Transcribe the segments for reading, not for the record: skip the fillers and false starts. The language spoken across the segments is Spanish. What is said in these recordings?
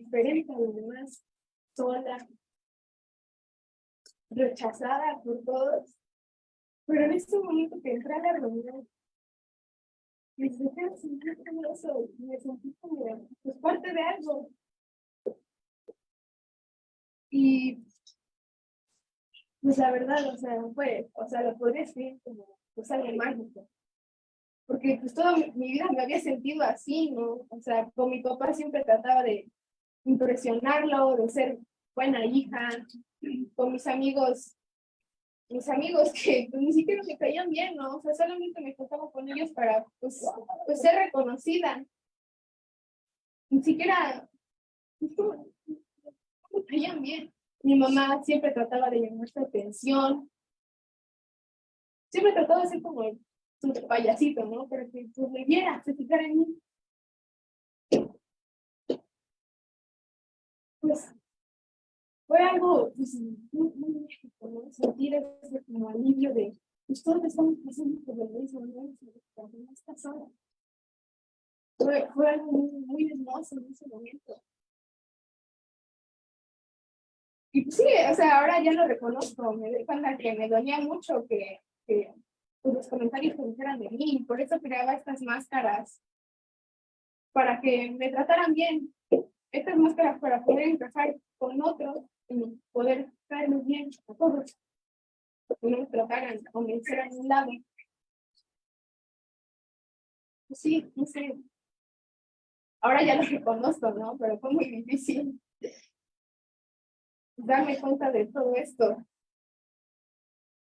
diferente a los demás, sola, rechazada por todos. Pero en este momento que entré a la reunión, me sentí curioso, me sentí como pues, parte de algo. Y pues la verdad, o sea, lo podría decir como pues algo mágico. Porque pues toda mi vida me había sentido así, ¿no? O sea, con mi papá siempre trataba de impresionarlo, de ser buena hija, con mis amigos que pues, ni siquiera me caían bien, ¿no? O sea, solamente me contaba con ellos para pues ser reconocida. Ni siquiera pues, no me caían bien. Mi mamá siempre trataba de llamar su atención, siempre trataba de ser como el super payasito, ¿no? Para que pues me viera, se fijara en mí. Pues fue algo pues, muy mágico, ¿no? Sentir ese como alivio de, pues todos estamos pasando por lo mismo, ¿no? No estás sola. Fue algo muy hermoso en ese momento. Y pues, sí, o sea, ahora ya lo reconozco, me doy cuenta que me dolía mucho que pues, los comentarios que dijeran de mí, y por eso creaba estas máscaras, para que me trataran bien, estas máscaras para poder encajar con otros y poder caerles bien a todos, que no me trataran o me hicieran un lado. Pues sí, no sé, ahora ya lo reconozco, ¿no? Pero fue muy difícil darme cuenta de todo esto.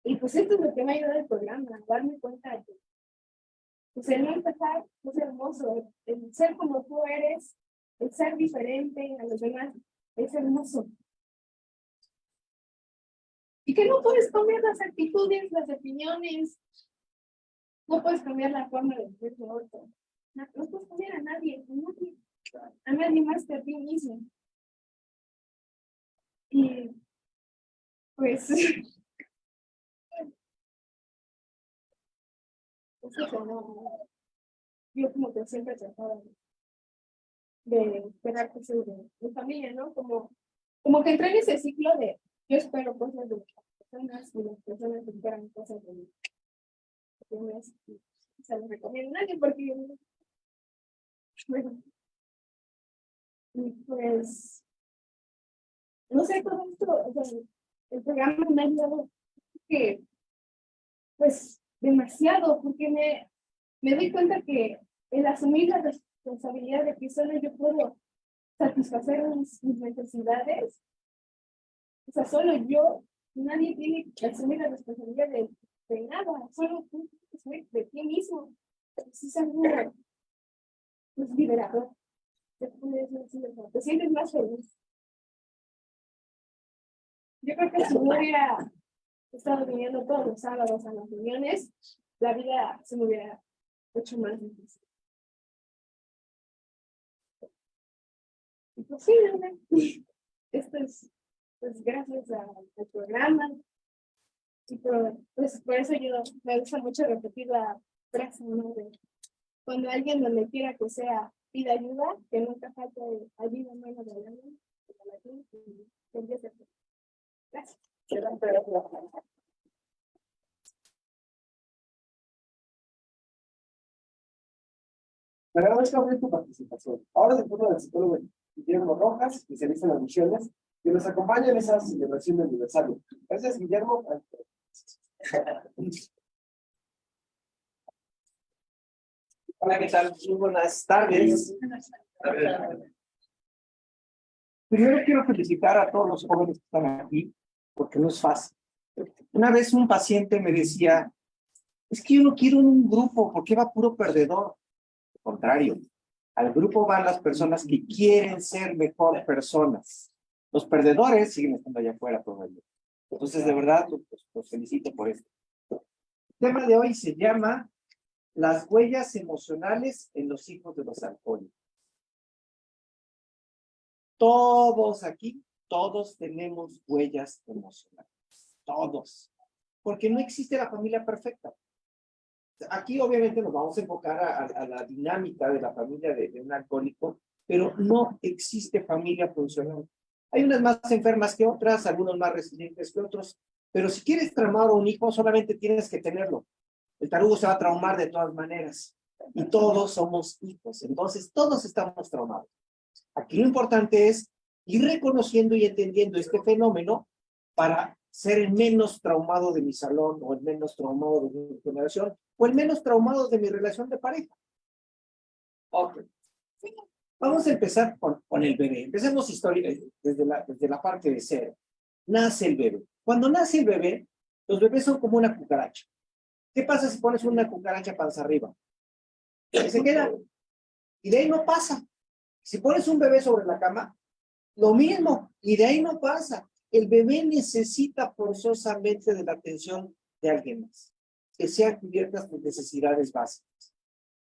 Y pues esto es lo que me ha ayudado el programa, darme cuenta de que pues el no empezar es hermoso, el ser como tú eres, el ser diferente a los demás, es hermoso. Y que no puedes cambiar las actitudes, las opiniones, no puedes cambiar la forma de ser de otro. No puedes cambiar a nadie más que a ti mismo. Y pues, pues eso, ¿no? Yo como que siempre trataba de esperar cosas de mi familia, ¿no? Como que entré en ese ciclo de yo espero cosas de las personas y las personas esperan cosas de mí. No se lo recomiendo a nadie porque, bueno, y pues, no sé, todo esto, o sea, el programa me ha ayudado que, pues, demasiado, porque me doy cuenta que el asumir la responsabilidad de que solo yo puedo satisfacer mis necesidades, o sea, solo yo, nadie tiene que asumir la responsabilidad de nada, solo tú tienes que asumir de ti mismo. Es algo pues, liberador. Te sientes más feliz. Yo creo que si no hubiera estado viniendo todos los sábados a las reuniones, la vida se me hubiera hecho más difícil. Y pues sí, ¿no? Esto es pues gracias al programa. Y pues por eso yo me gusta mucho repetir la frase, ¿no? De cuando alguien donde quiera que sea pida ayuda, que nunca falte ayuda en mano de alguien, y que empiece a hacer. Gracias. Me agradezco mucho tu participación. Ahora es el turno del psicólogo Guillermo Rojas, especialista en adicciones, que nos acompaña en esa celebración de aniversario. Gracias, Guillermo. Hola, ¿qué tal? Muy buenas tardes. Primero quiero felicitar a todos los jóvenes que están aquí, porque no es fácil. Una vez un paciente me decía, es que yo no quiero un grupo, ¿por qué va puro perdedor? Al contrario, al grupo van las personas que quieren ser mejor personas. Los perdedores siguen estando allá afuera todavía. Entonces, de verdad, los felicito por esto. El tema de hoy se llama las huellas emocionales en los hijos de los alcohólicos. Todos aquí, todos tenemos huellas emocionales. Todos. Porque no existe la familia perfecta. Aquí obviamente nos vamos a enfocar a la dinámica de la familia de un alcohólico, pero no existe familia funcional. Hay unas más enfermas que otras, algunos más resilientes que otros, pero si quieres traumar a un hijo, solamente tienes que tenerlo. El tarugo se va a traumar de todas maneras, y todos somos hijos, entonces todos estamos traumados. Aquí lo importante es ir reconociendo y entendiendo este fenómeno para ser el menos traumado de mi salón, o el menos traumado de mi generación, o el menos traumado de mi relación de pareja. Ok. Vamos a empezar con el bebé. Empecemos historia desde la parte de cero. Nace el bebé. Cuando nace el bebé, los bebés son como una cucaracha. ¿Qué pasa si pones una cucaracha panza arriba? Se queda. Y de ahí no pasa. Si pones un bebé sobre la cama, lo mismo. Y de ahí no pasa. El bebé necesita forzosamente de la atención de alguien más, que sean cubiertas sus necesidades básicas.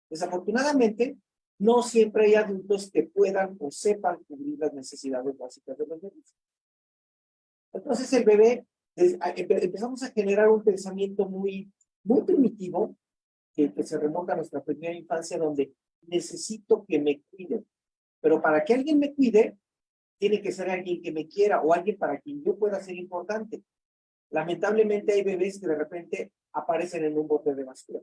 Desafortunadamente, no siempre hay adultos que puedan o sepan cubrir las necesidades básicas de los bebés. Entonces el bebé, empezamos a generar un pensamiento muy primitivo, que se remonta a nuestra primera infancia, donde necesito que me cuiden. Pero para que alguien me cuide, tiene que ser alguien que me quiera o alguien para quien yo pueda ser importante. Lamentablemente hay bebés que de repente aparecen en un bote de basura.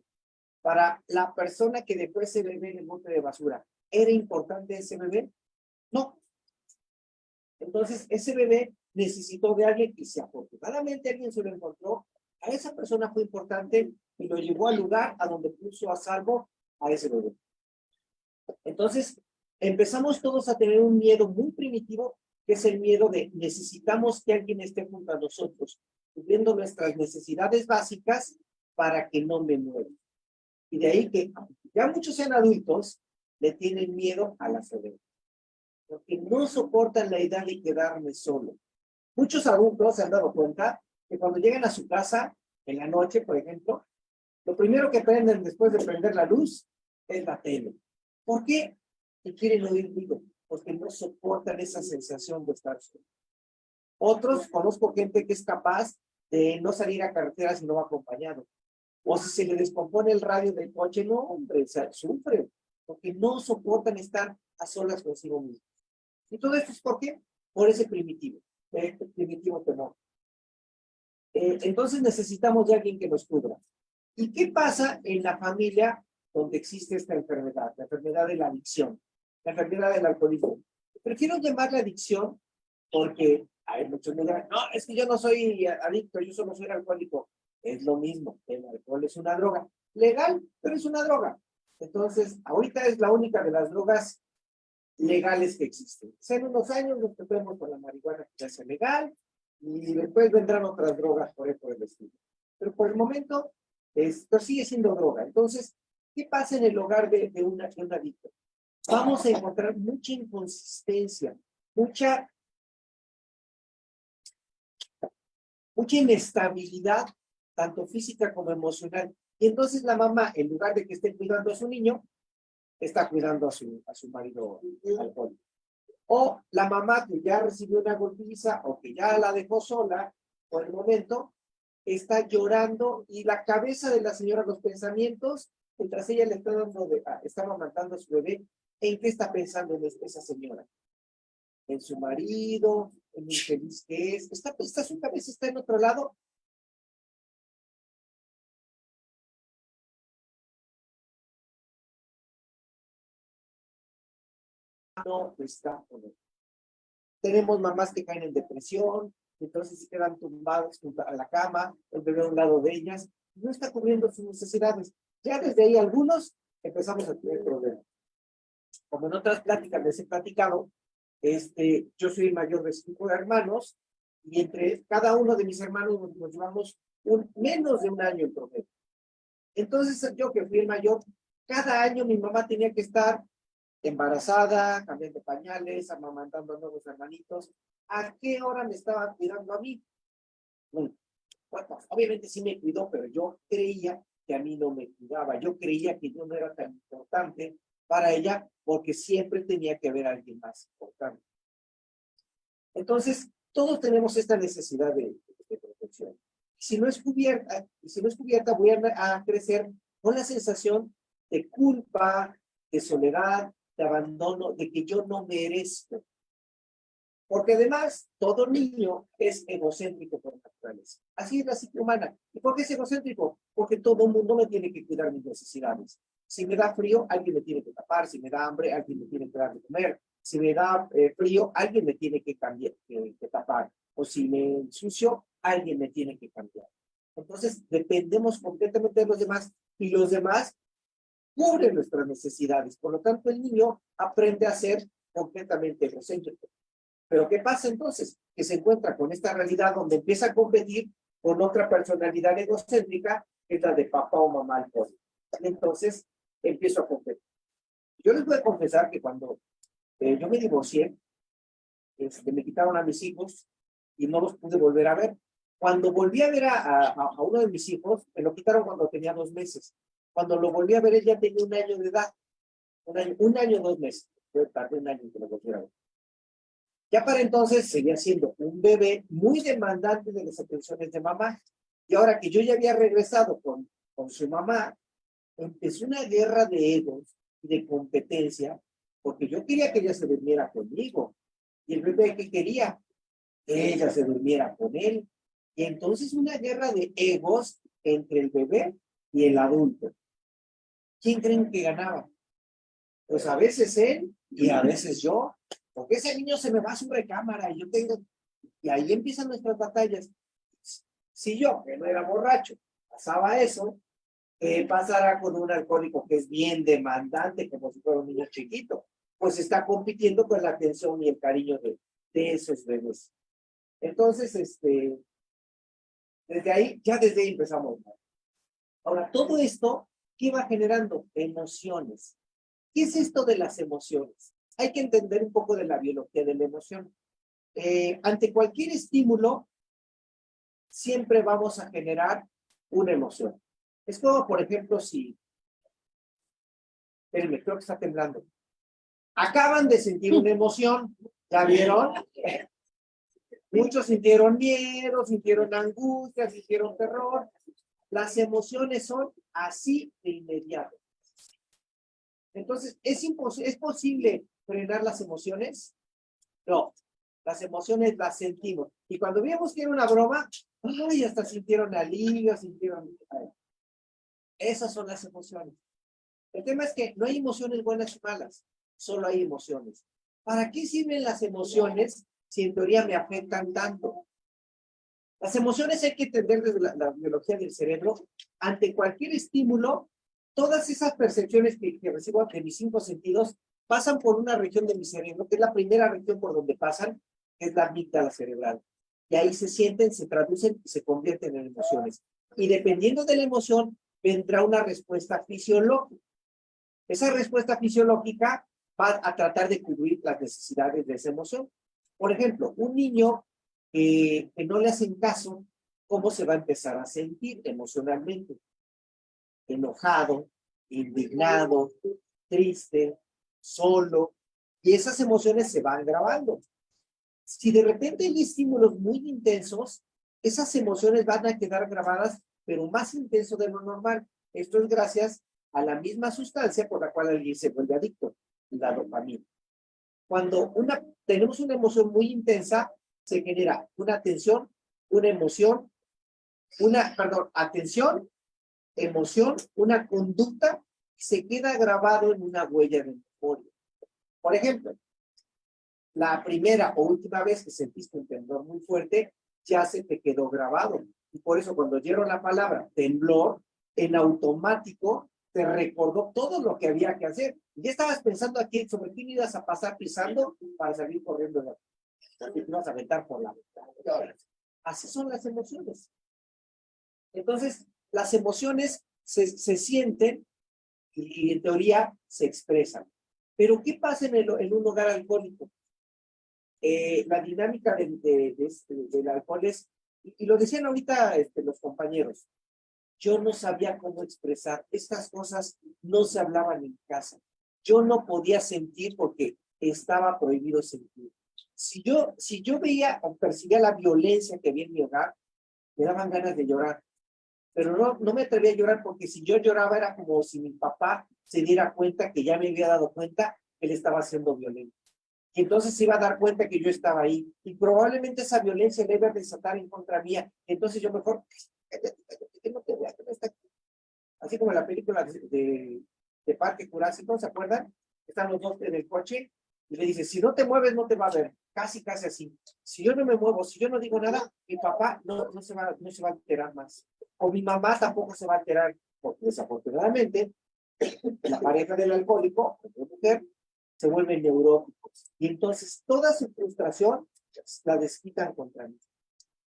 Para la persona que dejó ese bebé en el bote de basura, ¿era importante ese bebé? No. Entonces, ese bebé necesitó de alguien y si afortunadamente alguien se lo encontró, a esa persona fue importante y lo llevó al lugar a donde puso a salvo a ese bebé. Entonces, empezamos todos a tener un miedo muy primitivo, que es el miedo de necesitamos que alguien esté junto a nosotros, cubriendo nuestras necesidades básicas para que no me muera. Y de ahí que ya muchos sean adultos, le tienen miedo a la soledad, porque no soportan la idea de quedarme solo. Muchos adultos se han dado cuenta que cuando llegan a su casa, en la noche, por ejemplo, lo primero que prenden después de prender la luz es la tele. ¿Por qué? Y quieren oír ruido, porque no soportan esa sensación de estar solo. Otros, conozco gente que es capaz de no salir a carretera si no va acompañado. O si se le descompone el radio del coche, no, hombre, sufre, porque no soportan estar a solas consigo mismos. Y todo esto es ¿por qué? Por ese primitivo temor. Entonces necesitamos de alguien que nos cubra. ¿Y qué pasa en la familia donde existe esta enfermedad? La enfermedad de la adicción, la enfermedad del alcoholismo. Prefiero llamarla adicción porque hay muchos que dirán, no, es que yo no soy adicto, yo solo soy alcohólico. Es lo mismo, el alcohol es una droga. Legal, pero es una droga. Entonces, ahorita es la única de las drogas legales que existen. En unos años nos topemos con la marihuana que ya es legal y después vendrán otras drogas por el estilo. Pero por el momento, esto sigue siendo droga. Entonces, ¿qué pasa en el hogar de un adicto? Vamos a encontrar mucha inconsistencia, mucha inestabilidad, tanto física como emocional. Y entonces la mamá, en lugar de que esté cuidando a su niño, está cuidando a su marido alcohólico. O la mamá que ya recibió una golpiza o que ya la dejó sola por el momento, está llorando y la cabeza de la señora, los pensamientos, mientras ella le está amamantando a su bebé, ¿en qué está pensando esa señora? En su marido, en lo infeliz que es. Su cabeza está en otro lado. No está con él. Tenemos mamás que caen en depresión, entonces se quedan tumbados junto a la cama, el bebé a un lado de ellas, no está cubriendo sus necesidades. Ya desde ahí algunos empezamos a tener problemas. Como en otras pláticas les he platicado, yo soy el mayor de 5 hermanos, y entre cada uno de mis hermanos nos llevamos menos de un año en promedio. Entonces yo que fui el mayor, cada año mi mamá tenía que estar embarazada, cambiando pañales, amamantando a nuevos hermanitos. ¿A qué hora me estaba cuidando a mí? Bueno, obviamente sí me cuidó, pero yo creía que a mí no me cuidaba. Yo creía que yo no era tan importante para ella porque siempre tenía que haber alguien más importante. Entonces, todos tenemos esta necesidad de protección. Si no es cubierta, voy a crecer con la sensación de culpa, de soledad, de abandono, de que yo no merezco. Porque además, todo niño es egocéntrico por naturaleza. Así es la psique humana. ¿Y por qué es egocéntrico? Porque todo el mundo me tiene que cuidar mis necesidades. Si me da frío, alguien me tiene que tapar. Si me da hambre, alguien me tiene que dar de comer. Si me da frío, alguien me tiene que cambiar, que tapar. O si me ensucio, alguien me tiene que cambiar. Entonces, dependemos completamente de los demás y los demás cubren nuestras necesidades. Por lo tanto, el niño aprende a ser completamente egocéntrico. Pero ¿qué pasa entonces? Que se encuentra con esta realidad donde empieza a competir con otra personalidad egocéntrica, que es la de papá o mamá alcohólico. Entonces, empiezo a competir. Yo les voy a confesar que cuando yo me divorcié, me quitaron a mis hijos y no los pude volver a ver. Cuando volví a ver a uno de mis hijos, me lo quitaron cuando tenía 2 meses. Cuando lo volví a ver, él ya tenía 1 año de edad. 1 año, 2 meses. Tardé 1 año en que lo volviera a ver. Ya para entonces seguía siendo un bebé muy demandante de las atenciones de mamá. Y ahora que yo ya había regresado con su mamá, empezó una guerra de egos y de competencia, porque yo quería que ella se durmiera conmigo. Y el bebé, ¿qué quería? Que ella se durmiera con él. Y entonces una guerra de egos entre el bebé y el adulto. ¿Quién creen que ganaba? Pues a veces él y a veces yo. Porque ese niño se me va a su recámara y yo tengo... Y ahí empiezan nuestras batallas. Si yo, que no era borracho, pasaba eso, ¿qué pasará con un alcohólico que es bien demandante, como si fuera un niño chiquito? Pues está compitiendo con la atención y el cariño de esos bebés. Entonces, desde ahí empezamos. Ahora, todo esto, ¿qué va generando? Emociones. ¿Qué es esto de las emociones? Hay que entender un poco de la biología de la emoción. Ante cualquier estímulo, siempre vamos a generar una emoción. Es como, por ejemplo, si... Espérenme, creo que está temblando. Acaban de sentir una emoción, ¿ya vieron? Muchos sintieron miedo, sintieron angustia, sintieron terror. Las emociones son así de inmediato. Entonces, ¿es posible frenar las emociones? No, las emociones las sentimos. Y cuando vimos que era una broma, ¡ay! Hasta sintieron alivio, sintieron... Esas son las emociones. El tema es que no hay emociones buenas y malas, solo hay emociones. ¿Para qué sirven las emociones si en teoría me afectan tanto? Las emociones hay que entender desde la biología del cerebro. Ante cualquier estímulo, todas esas percepciones que recibo de mis 5 sentidos pasan por una región de mi cerebro, que es la primera región por donde pasan, que es la amígdala cerebral. Y ahí se sienten, se traducen y se convierten en emociones. Y dependiendo de la emoción, vendrá una respuesta fisiológica. Esa respuesta fisiológica va a tratar de cubrir las necesidades de esa emoción. Por ejemplo, un niño que no le hacen caso, ¿cómo se va a empezar a sentir emocionalmente? Enojado, indignado, triste, solo, y esas emociones se van grabando. Si de repente hay estímulos muy intensos, esas emociones van a quedar grabadas, pero más intenso de lo normal. Esto es gracias a la misma sustancia por la cual alguien se vuelve adicto, la dopamina. Cuando tenemos una emoción muy intensa, se genera una tensión, una emoción, atención, emoción, una conducta, se queda grabado en una huella de memoria. Por ejemplo, la primera o última vez que sentiste un temblor muy fuerte, ya se te quedó grabado. Y por eso cuando oyeron la palabra temblor, en automático te recordó todo lo que había que hacer. Ya estabas pensando aquí sobre quién ibas a pasar pisando para salir corriendo. Te ibas a aventar por la ventana. Así son las emociones. Entonces, las emociones se sienten y en teoría se expresan. Pero ¿qué pasa en un hogar alcohólico? La dinámica del alcohol es, y lo decían ahorita los compañeros, yo no sabía cómo expresar, estas cosas no se hablaban en casa. Yo no podía sentir porque estaba prohibido sentir. Si yo veía o percibía la violencia que había en mi hogar, me daban ganas de llorar. Pero no me atrevía a llorar porque si yo lloraba era como si mi papá se diera cuenta que ya me había dado cuenta él estaba siendo violento. Y entonces se iba a dar cuenta que yo estaba ahí. Y probablemente esa violencia le iba a desatar en contra mía. Entonces yo mejor, que no te vea, que no está aquí. Así como en la película de Parque Jurásico, ¿se acuerdan? Están los dos en el coche y le dice, si no te mueves, no te va a ver. Casi, casi así. Si yo no me muevo, si yo no digo nada, mi papá no se va a alterar más. O mi mamá tampoco se va a alterar. Porque desafortunadamente, la pareja del alcohólico, la mujer, se vuelven neuróticos. Y entonces toda su frustración la desquitan contra mí.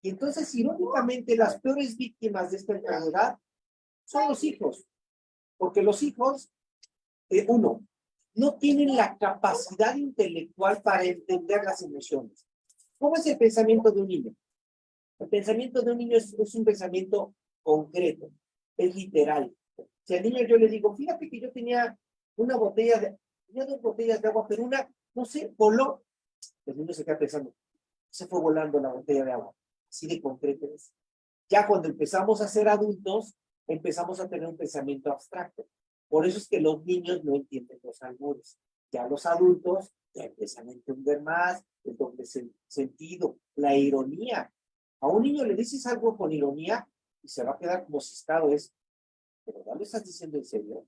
Y entonces, irónicamente, las peores víctimas de esta enfermedad son los hijos. Porque los hijos, uno, no tienen la capacidad intelectual para entender las emociones. ¿Cómo es el pensamiento de un niño? El pensamiento de un niño es un pensamiento concreto, es literal. Si al niño yo le digo, fíjate que yo tenía tenía 2 botellas de agua, pero una, no sé, voló. El niño se queda pensando, se fue volando la botella de agua. Así de concreto es. Ya cuando empezamos a ser adultos, empezamos a tener un pensamiento abstracto. Por eso es que los niños no entienden los albures. Ya los adultos ya empiezan a entender más el doble sentido, la ironía. A un niño le dices algo con ironía y se va a quedar como ciscado. ¿Pero no lo estás diciendo en serio?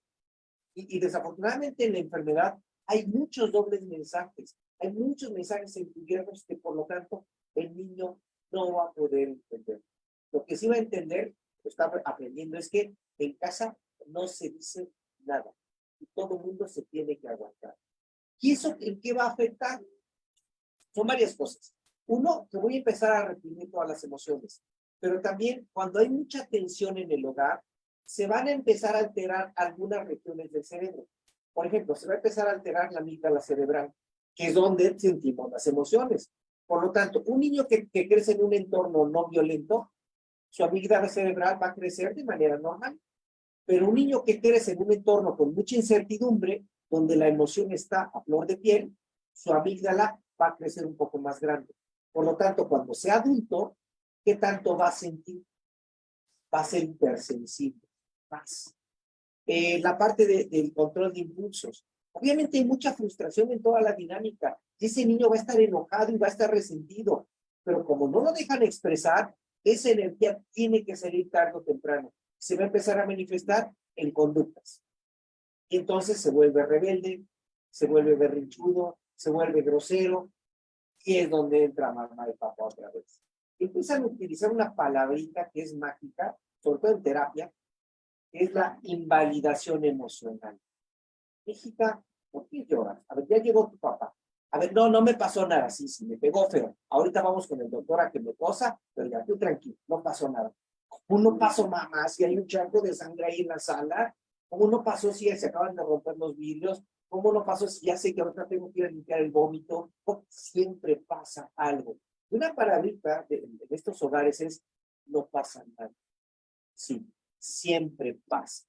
Y desafortunadamente en la enfermedad hay muchos dobles mensajes, hay muchos mensajes encubiertos que por lo tanto el niño no va a poder entender. Lo que sí va a entender, lo está aprendiendo, es que en casa no se dice nada y todo el mundo se tiene que aguantar. ¿Y eso en qué va a afectar? Son varias cosas. Uno, que voy a empezar a reprimir todas las emociones, pero también cuando hay mucha tensión en el hogar, se van a empezar a alterar algunas regiones del cerebro. Por ejemplo, se va a empezar a alterar la amígdala cerebral, que es donde sentimos las emociones. Por lo tanto, un niño que crece en un entorno no violento, su amígdala cerebral va a crecer de manera normal. Pero un niño que crece en un entorno con mucha incertidumbre, donde la emoción está a flor de piel, su amígdala va a crecer un poco más grande. Por lo tanto, cuando sea adulto, ¿qué tanto va a sentir? Va a ser hipersensible. Más. La parte del control de impulsos. Obviamente hay mucha frustración en toda la dinámica. Ese niño va a estar enojado y va a estar resentido. Pero como no lo dejan expresar, esa energía tiene que salir tarde o temprano. Se va a empezar a manifestar en conductas. Y entonces se vuelve rebelde, se vuelve berrinchudo, se vuelve grosero, y es donde entra mamá y papá otra vez. Empiezan a utilizar una palabrita que es mágica, sobre todo en terapia, que es la invalidación emocional. Hijita, ¿por qué lloras? A ver, ya llegó tu papá. A ver, no me pasó nada, sí, me pegó feo. Ahorita vamos con el doctor a que me cosa, pero ya tú tranquilo, no pasó nada. ¿Cómo no pasó, mamá, si hay un charco de sangre ahí en la sala? ¿Cómo no pasó si se acaban de romper los vidrios? ¿Cómo no pasó si ya sé que ahorita tengo que ir a limpiar el vómito? Siempre pasa algo. Una palabrita de estos hogares es, no pasa nada. Sí, siempre pasa.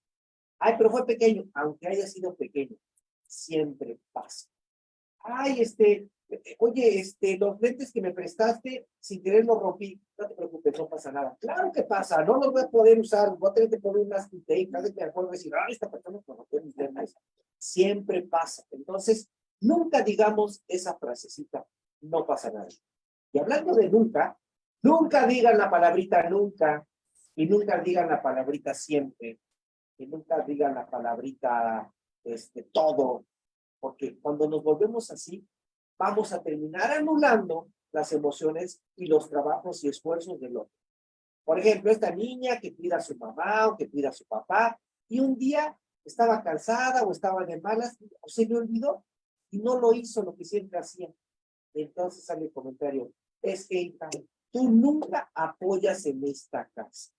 Ay, pero fue pequeño, aunque haya sido pequeño, siempre pasa. Ay, oye, los lentes que me prestaste, sin querer los rompí. No te preocupes, no pasa nada. Claro que pasa, no los voy a poder usar, voy a tener que poner unas tape, cada vez que me acuerdo decir, ay, esta persona me rompió mis lentes. Siempre pasa. Entonces, nunca digamos esa frasecita, no pasa nada. Y hablando de nunca, nunca digan la palabrita nunca, y nunca digan la palabrita siempre, y nunca digan la palabrita todo, porque cuando nos volvemos así, vamos a terminar anulando las emociones y los trabajos y esfuerzos del otro. Por ejemplo, esta niña que cuida a su mamá o que cuida a su papá, y un día estaba cansada o estaba de malas, o se le olvidó y no lo hizo lo que siempre hacía. Entonces sale el comentario, es que hija, tú nunca apoyas en esta casa.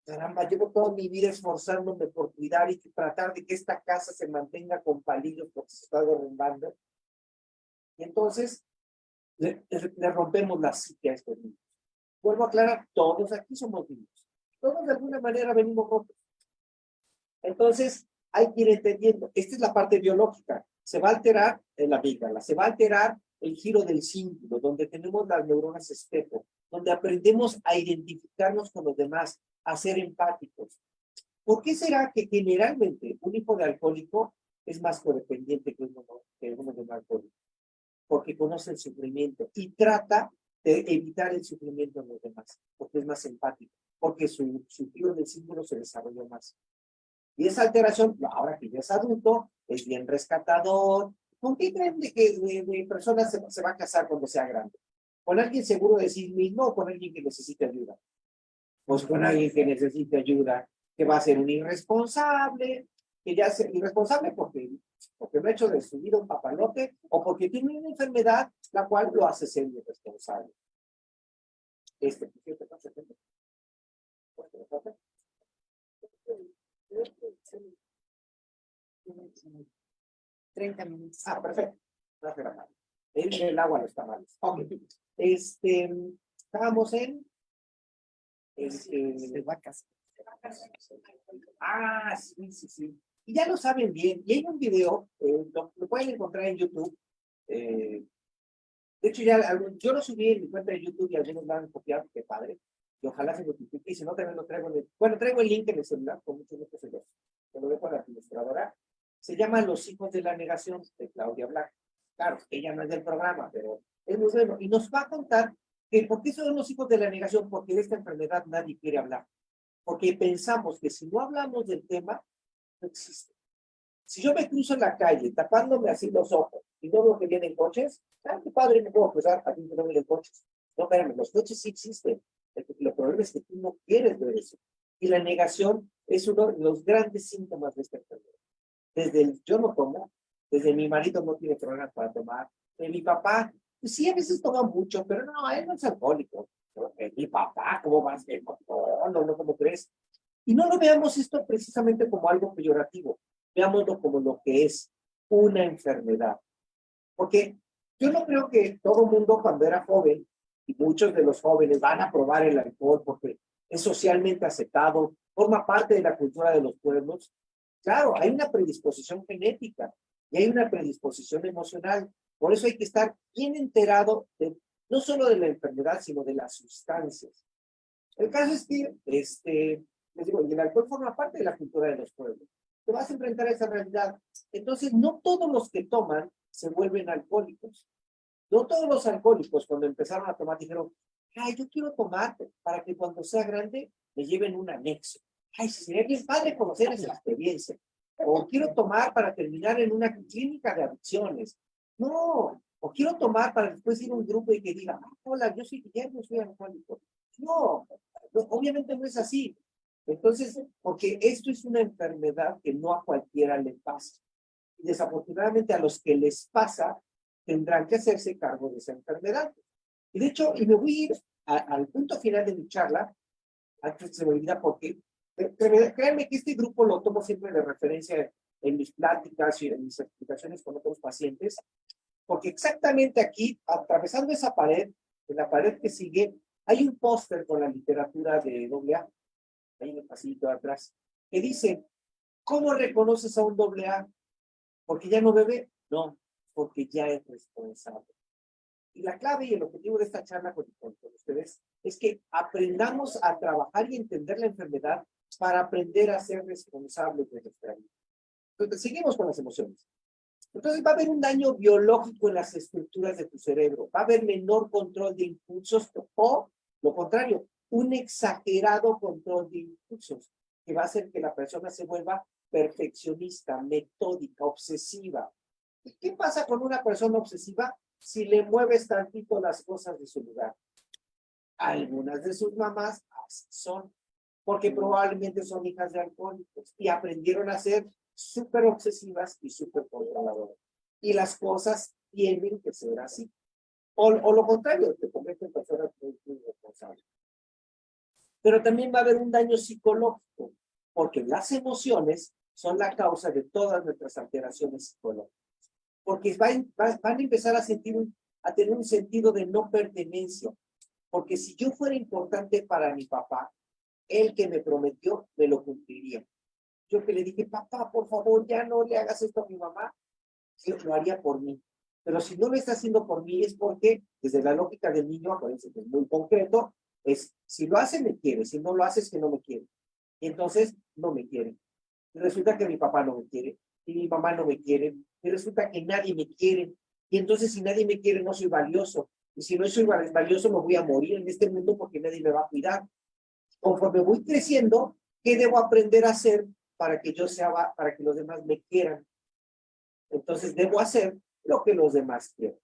Caramba, llevo toda mi vida esforzándome por cuidar y tratar de que esta casa se mantenga con palillos porque se está derrumbando. Y entonces le rompemos la psique a estos niños. Vuelvo a aclarar, todos aquí somos niños. Todos de alguna manera venimos rotos. Entonces, hay que ir entendiendo. Esta es la parte biológica. Se va a alterar la amígdala, se va a alterar el giro del cíngulo, donde tenemos las neuronas espejo, donde aprendemos a identificarnos con los demás, a ser empáticos. ¿Por qué será que generalmente un hijo de alcohólico es más codependiente que uno de un alcohólico, porque conoce el sufrimiento y trata de evitar el sufrimiento en los demás, porque es más empático, porque su fibra del símbolo se desarrolló más. Y esa alteración, ahora que ya es adulto, es bien rescatador. ¿Con qué creen de que de persona se va a casar cuando sea grande? ¿Con alguien seguro de sí mismo o con alguien que necesite ayuda? Pues con alguien que necesite ayuda, que va a ser un irresponsable, que ya es irresponsable porque no ha hecho de su vida un papalote o porque tiene una enfermedad la cual lo hace ser irresponsable. ¿Qué te pasa? 30 minutos. Ah, perfecto. No se va mal. El agua no está mal. Ok. Estábamos en De vacas. Ah, sí, sí, sí. Y ya lo saben bien. Y hay un video, lo pueden encontrar en YouTube. De hecho, yo lo subí en mi cuenta de YouTube y algunos me han copiado, qué padre. Y ojalá se notifique. Y si no, también lo traigo bueno, traigo el link en el celular, con mucho gusto se lo dejo a la administradora. Se llama Los hijos de la negación, de Claudia Black. Claro, ella no es del programa, pero es muy bueno. Y nos va a contar que por qué son los hijos de la negación, porque de esta enfermedad nadie quiere hablar. Porque pensamos que si no hablamos del tema, no existe. Si yo me cruzo en la calle tapándome así los ojos y no veo que vienen coches, qué padre, me puedo cruzar a ti que no vienen coches. No, espérame, los coches sí existen. El problema es que tú no quieres ver eso. Y la negación es uno de los grandes síntomas de esta enfermedad. Desde el yo no tomo, desde mi marido no tiene problemas para tomar, de mi papá, pues sí, a veces toma mucho, pero no, él no es alcohólico. Mi papá, ¿cómo vas? No, ¿cómo crees? Y no lo veamos esto precisamente como algo peyorativo, veámoslo como lo que es una enfermedad. Porque yo no creo que todo el mundo cuando era joven, y muchos de los jóvenes van a probar el alcohol porque es socialmente aceptado, forma parte de la cultura de los pueblos. Claro, hay una predisposición genética y hay una predisposición emocional. Por eso hay que estar bien enterado no solo de la enfermedad, sino de las sustancias. El caso es que, les digo, y el alcohol forma parte de la cultura de los pueblos. Te vas a enfrentar a esa realidad. Entonces, no todos los que toman se vuelven alcohólicos. No todos los alcohólicos, cuando empezaron a tomar, dijeron, ay, yo quiero tomar para que cuando sea grande me lleven un anexo. Ay, sería bien padre conocer esa experiencia. O quiero tomar para terminar en una clínica de adicciones. No, o quiero tomar para después ir a un grupo y que diga, hola, yo soy Guillermo, soy alcohólico. No, obviamente no es así. Entonces, porque esto es una enfermedad que no a cualquiera le pasa. Y desafortunadamente a los que les pasa, tendrán que hacerse cargo de esa enfermedad. Y de hecho, y me voy a ir al punto final de mi charla, antes que se me olvida, porque créanme que este grupo lo tomo siempre de referencia en mis pláticas y en mis explicaciones con otros pacientes, porque exactamente aquí, atravesando esa pared, en la pared que sigue, hay un póster con la literatura de AA, ahí en el pasillito de atrás, que dice, ¿cómo reconoces a un AA? ¿Porque ya no bebe? No, porque ya es responsable. Y la clave y el objetivo de esta charla con ustedes es que aprendamos a trabajar y entender la enfermedad para aprender a ser responsables de nuestra vida. Entonces, seguimos con las emociones. Entonces va a haber un daño biológico en las estructuras de tu cerebro, va a haber menor control de impulsos o, lo contrario, un exagerado control de impulsos, que va a hacer que la persona se vuelva perfeccionista, metódica, obsesiva. ¿Y qué pasa con una persona obsesiva si le mueves tantito las cosas de su lugar? Algunas de sus mamás así son, porque probablemente son hijas de alcohólicos y aprendieron a ser súper obsesivas y súper controladoras. Y las cosas tienen que ser así. O lo contrario, te convierten en personas muy responsables. Pero también va a haber un daño psicológico, porque las emociones son la causa de todas nuestras alteraciones psicológicas. Porque van a empezar a tener un sentido de no pertenencia. Porque si yo fuera importante para mi papá, él que me prometió, me lo cumpliría. Yo que le dije, papá, por favor, ya no le hagas esto a mi mamá, yo lo haría por mí. Pero si no lo está haciendo por mí es porque, desde la lógica del niño, acuérdense que es muy concreto, es, si lo hace, me quiere, si no lo hace, es que no me quiere. Y entonces, no me quiere. Y resulta que mi papá no me quiere, y mi mamá no me quiere, y resulta que nadie me quiere, y entonces si nadie me quiere no soy valioso, y si no soy valioso me voy a morir en este mundo porque nadie me va a cuidar. Conforme voy creciendo, ¿qué debo aprender a hacer para que yo sea, para que los demás me quieran? Entonces debo hacer lo que los demás quieren.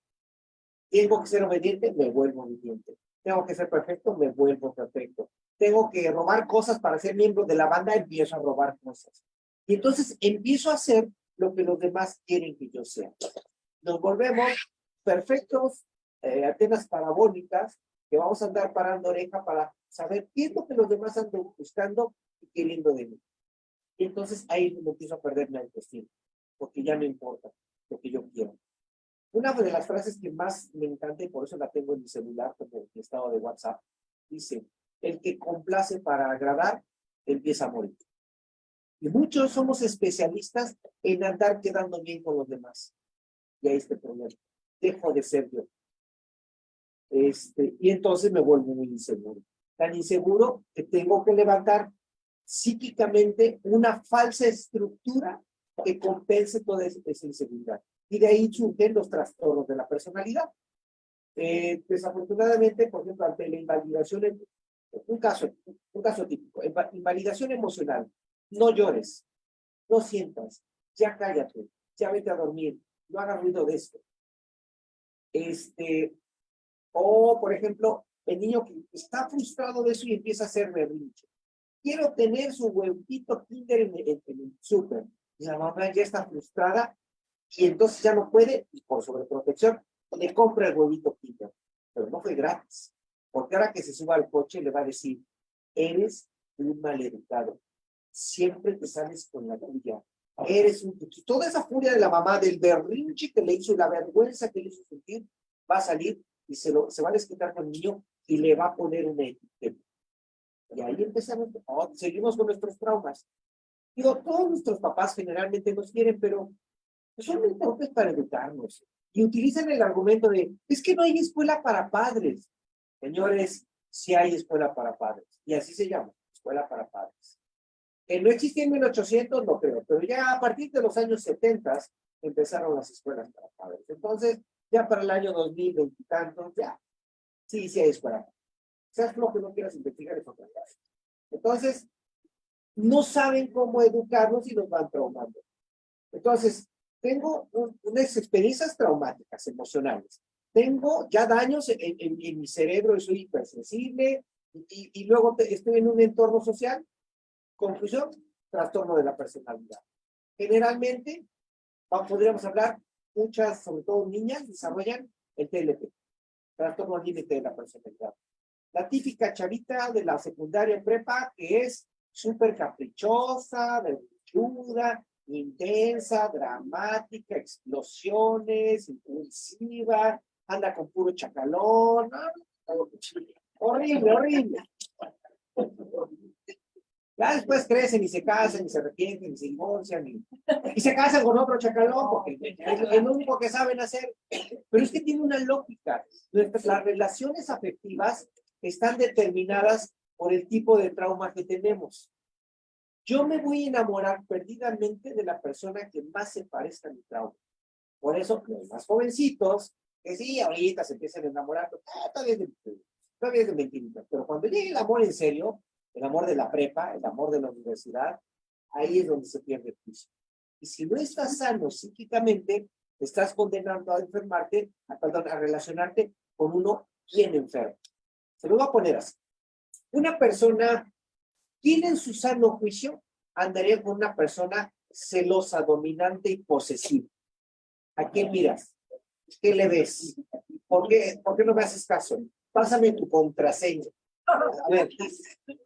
Tengo que ser obediente, me vuelvo obediente. Tengo que ser perfecto, me vuelvo perfecto. Tengo que robar cosas para ser miembro de la banda, empiezo a robar cosas. Y entonces empiezo a hacer lo que los demás quieren que yo sea. Nos volvemos perfectos, antenas parabólicas, que vamos a andar parando oreja para saber qué es lo que los demás andan buscando y queriendo de mí. Y entonces ahí me empiezo a perder la autoestima, porque ya no importa lo que yo quiero. Una de las frases que más me encanta, y por eso la tengo en mi celular, como en mi estado de WhatsApp, dice, el que complace para agradar, empieza a morir. Y muchos somos especialistas en andar quedando bien con los demás. Y ahí está el problema. Dejo de ser yo. Y entonces me vuelvo muy inseguro. Tan inseguro que tengo que levantar psíquicamente una falsa estructura que compense toda esa inseguridad. Y de ahí surgen los trastornos de la personalidad. Desafortunadamente, por ejemplo, ante la invalidación, un caso típico, invalidación emocional, no llores, no sientas, ya cállate, ya vete a dormir, no hagas ruido de esto. O, por ejemplo, el niño que está frustrado de eso y empieza a hacer berrinche. Quiero tener su huevito Kinder en el súper. Y la mamá ya está frustrada y entonces ya no puede, y por sobreprotección, le compra el huevito Kinder. Pero no fue gratis. Porque ahora que se suba al coche le va a decir, eres un maleducado. Siempre te sales con la tuya. Eres un... Toda esa furia de la mamá, del berrinche que le hizo, la vergüenza que le hizo sentir, va a salir y se va a desquitar con el niño y le va a poner una etiqueta. Y ahí empezamos, seguimos con nuestros traumas. Digo, todos nuestros papás generalmente nos quieren, pero son muy torpes para educarnos. Y utilizan el argumento de, es que no hay escuela para padres. Señores, sí hay escuela para padres. Y así se llama, escuela para padres. Que no existía en 1800, no creo, pero ya a partir de los años 70 empezaron las escuelas para padres. Entonces, ya para el año 2020 y tantos, ya, sí hay escuela. Seas lo que no quieras investigar es otra cosa. Entonces, no saben cómo educarnos y nos van traumando. Entonces, tengo unas experiencias traumáticas emocionales. Tengo ya daños en mi cerebro y soy hipersensible y luego estoy en un entorno social. Conclusión, trastorno de la personalidad. Generalmente, podríamos hablar, muchas, sobre todo niñas, desarrollan el TLP, trastorno límite de la personalidad. La típica chavita de la secundaria prepa que es súper caprichosa, berrinchuda, intensa, dramática, explosiones, impulsiva, anda con puro chacalón. Horrible, horrible. Ya después crecen y se casan y se arrepienten y se divorcian y se casan con otro chacalón porque es lo único que saben hacer. Pero es que tiene una lógica. Las relaciones afectivas están determinadas por el tipo de trauma que tenemos. Yo me voy a enamorar perdidamente de la persona que más se parezca a mi trauma. Por eso, los más jovencitos, que sí, ahorita se empiezan a enamorar, todavía es de mentirita. Pero cuando llegue el amor en serio, el amor de la prepa, el amor de la universidad, ahí es donde se pierde el juicio. Y si no estás sano psíquicamente, te estás condenando a enfermarte, a relacionarte con uno bien enfermo. Se lo voy a poner así. Una persona, ¿quién en su sano juicio andaría con una persona celosa, dominante y posesiva? ¿A quién miras? ¿Qué le ves? ¿Por qué no me haces caso? Pásame tu contraseña. A ver,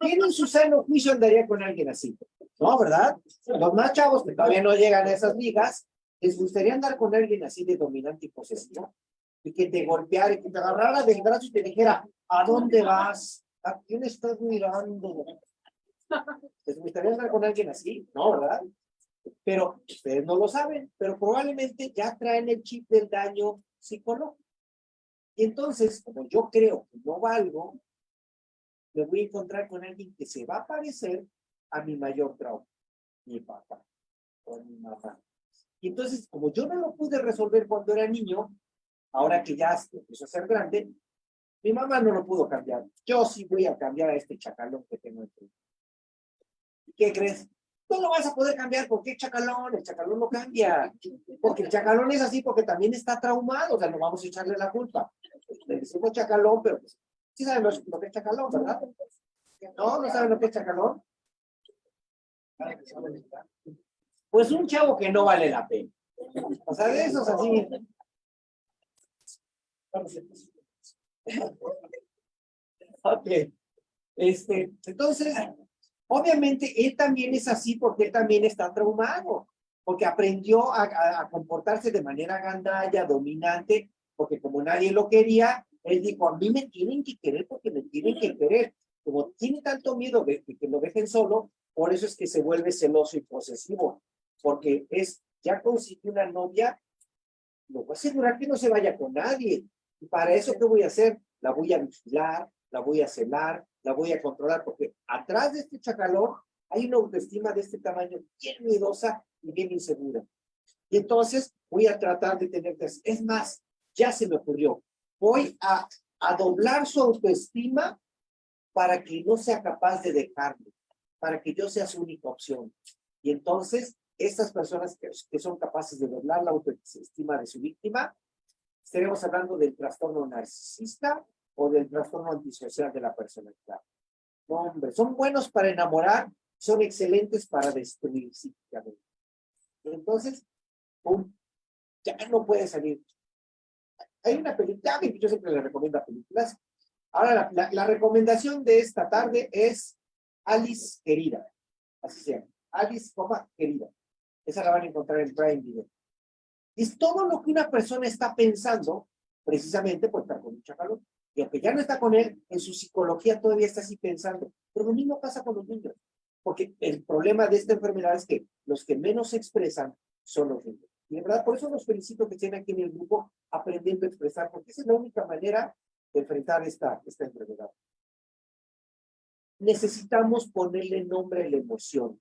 ¿quién en su sano juicio andaría con alguien así? No, ¿verdad? Los más chavos que todavía no llegan a esas ligas, les gustaría andar con alguien así de dominante y posesivo. Y que te golpeara, y que te agarrara del brazo y te dijera, ¿a dónde vas? ¿A quién estás mirando? ¿Les gustaría andar con alguien así? No, ¿verdad? Pero ustedes no lo saben, pero probablemente ya traen el chip del daño psicológico. Y entonces, como yo creo que no valgo, me voy a encontrar con alguien que se va a parecer a mi mayor trauma, mi papá o mi mamá. entonces, como yo no lo pude resolver cuando era niño, ahora que ya empezó a ser grande, mi mamá no lo pudo cambiar. Yo sí voy a cambiar a este chacalón que tengo entre. ¿Y qué crees? No lo vas a poder cambiar porque es chacalón, el chacalón no cambia. Porque el chacalón es así porque también está traumado, o sea, no vamos a echarle la culpa. Le decimos chacalón, pero pues, sí saben lo que es chacalón, ¿verdad? No, no saben lo que es chacalón. Pues un chavo que no vale la pena. O sea, de esos así. Ok. Entonces, obviamente, él también es así porque él también está traumado, porque aprendió a comportarse de manera gandalla, dominante, porque como nadie lo quería, él dijo, a mí me tienen que querer porque me tienen que querer. Como tiene tanto miedo de que lo dejen solo, por eso es que se vuelve celoso y posesivo, porque ya consiguió una novia, lo voy a asegurar que no se vaya con nadie. Y para eso, ¿qué voy a hacer? La voy a vigilar, la voy a celar, la voy a controlar, porque atrás de este chacalón hay una autoestima de este tamaño bien miedosa y bien insegura. Y entonces voy a tratar de tener, es más, ya se me ocurrió, voy a doblar su autoestima para que no sea capaz de dejarme, para que yo sea su única opción. Y entonces, estas personas que son capaces de doblar la autoestima de su víctima, estaremos hablando del trastorno narcisista o del trastorno antisocial de la personalidad. No, hombre, son buenos para enamorar, son excelentes para destruir psíquicamente. Entonces, ¡pum!, ya no puede salir. Hay una película, yo siempre le recomiendo películas. Ahora, la recomendación de esta tarde es Alice Querida. Así se llama. Alice, querida. Esa la van a encontrar en Prime Video. Es todo lo que una persona está pensando, precisamente por estar con un chacalón. Y aunque ya no está con él, en su psicología todavía está así pensando. Pero lo mismo pasa con los niños. Porque el problema de esta enfermedad es que los que menos se expresan son los niños. Y de verdad, por eso los felicito que estén aquí en el grupo aprendiendo a expresar, porque esa es la única manera de enfrentar esta enfermedad. Necesitamos ponerle nombre a la emoción.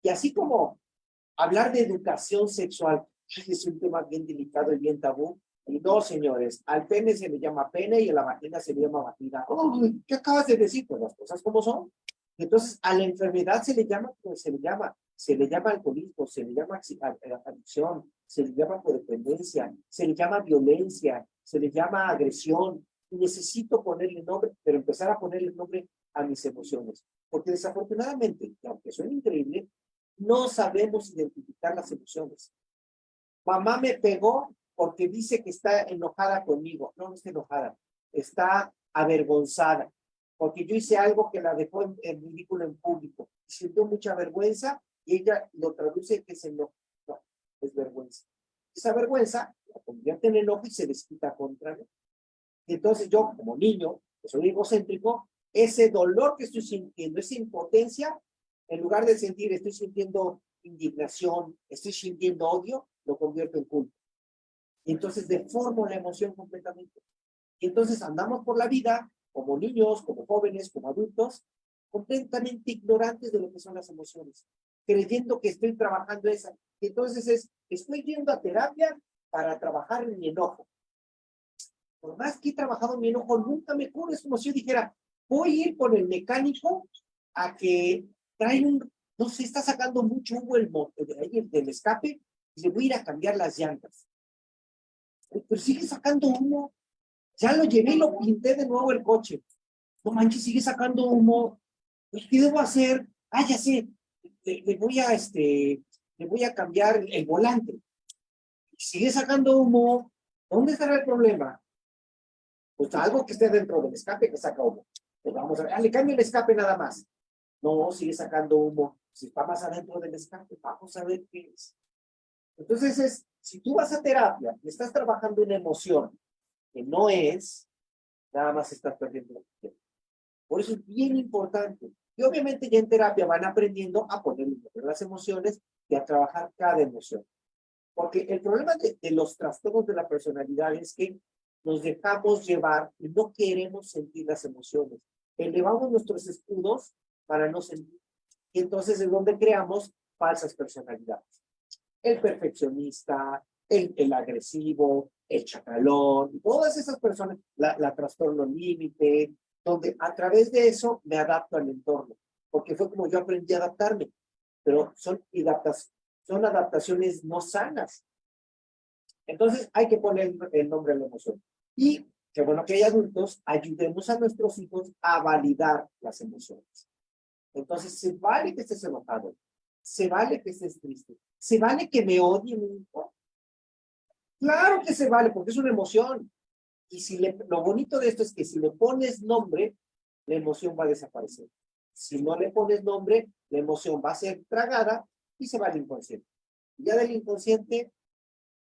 Y así como hablar de educación sexual es un tema bien delicado y bien tabú, y no, señores, al pene se le llama pene y a la vagina se le llama vagina. ¡Uy! ¿Qué acabas de decir? Pues las cosas como son. Entonces, a la enfermedad se le llama como se le llama alcoholismo, se le llama adicción, se le llama codependencia, se le llama violencia, se le llama agresión. Y necesito ponerle nombre, pero empezar a ponerle nombre a mis emociones. Porque desafortunadamente, aunque suene increíble, no sabemos identificar las emociones. Mamá me pegó porque dice que está enojada conmigo. No, no está enojada, está avergonzada, porque yo hice algo que la dejó en ridículo en público. Sintió mucha vergüenza y ella lo traduce que es enojo. No, es vergüenza. Esa vergüenza la convierte en enojo y se desquita contra mí. Y entonces yo, como niño, que soy egocéntrico, ese dolor que estoy sintiendo, esa impotencia, en lugar de estoy sintiendo indignación, estoy sintiendo odio, lo convierto en culpa. Y entonces deformo la emoción completamente. Y entonces andamos por la vida, como niños, como jóvenes, como adultos, completamente ignorantes de lo que son las emociones, creyendo que estoy trabajando esa. Y entonces estoy yendo a terapia para trabajar en mi enojo. Por más que he trabajado en mi enojo, nunca me curo. Es como si yo dijera, voy a ir con el mecánico a que trae no sé, está sacando mucho humo del escape, y le voy a ir a cambiar las llantas. Pero sigue sacando humo. Ya lo llevé y lo pinté de nuevo el coche. No manches, sigue sacando humo. Pues, ¿qué debo hacer? Ah, ya sé. Le voy a cambiar el volante. Sigue sacando humo. ¿Dónde estará el problema? Pues algo que esté dentro del escape que saca humo. Pues vamos a ver. Le cambio el escape nada más. No, sigue sacando humo. Si está más adentro del escape, vamos a ver qué es. Entonces, si tú vas a terapia y estás trabajando una emoción que no es, nada más estás perdiendo el tiempo. Por eso es bien importante. Y obviamente ya en terapia van aprendiendo a poner las emociones y a trabajar cada emoción. Porque el problema de los trastornos de la personalidad es que nos dejamos llevar y no queremos sentir las emociones. Elevamos nuestros escudos para no sentir. Y entonces es donde creamos falsas personalidades. el perfeccionista, el agresivo, el chacalón, todas esas personas, la trastorno límite, donde a través de eso me adapto al entorno, porque fue como yo aprendí a adaptarme, pero son adaptaciones no sanas. Entonces hay que poner el nombre a la emoción. Y qué bueno que hay adultos, ayudemos a nuestros hijos a validar las emociones. Entonces se vale que estés enojado, se vale que estés triste, se vale que me odien. Claro que se vale, porque es una emoción. Y si lo bonito de esto es que si le pones nombre, la emoción va a desaparecer. Si no le pones nombre, la emoción va a ser tragada y se va al inconsciente. Ya del inconsciente,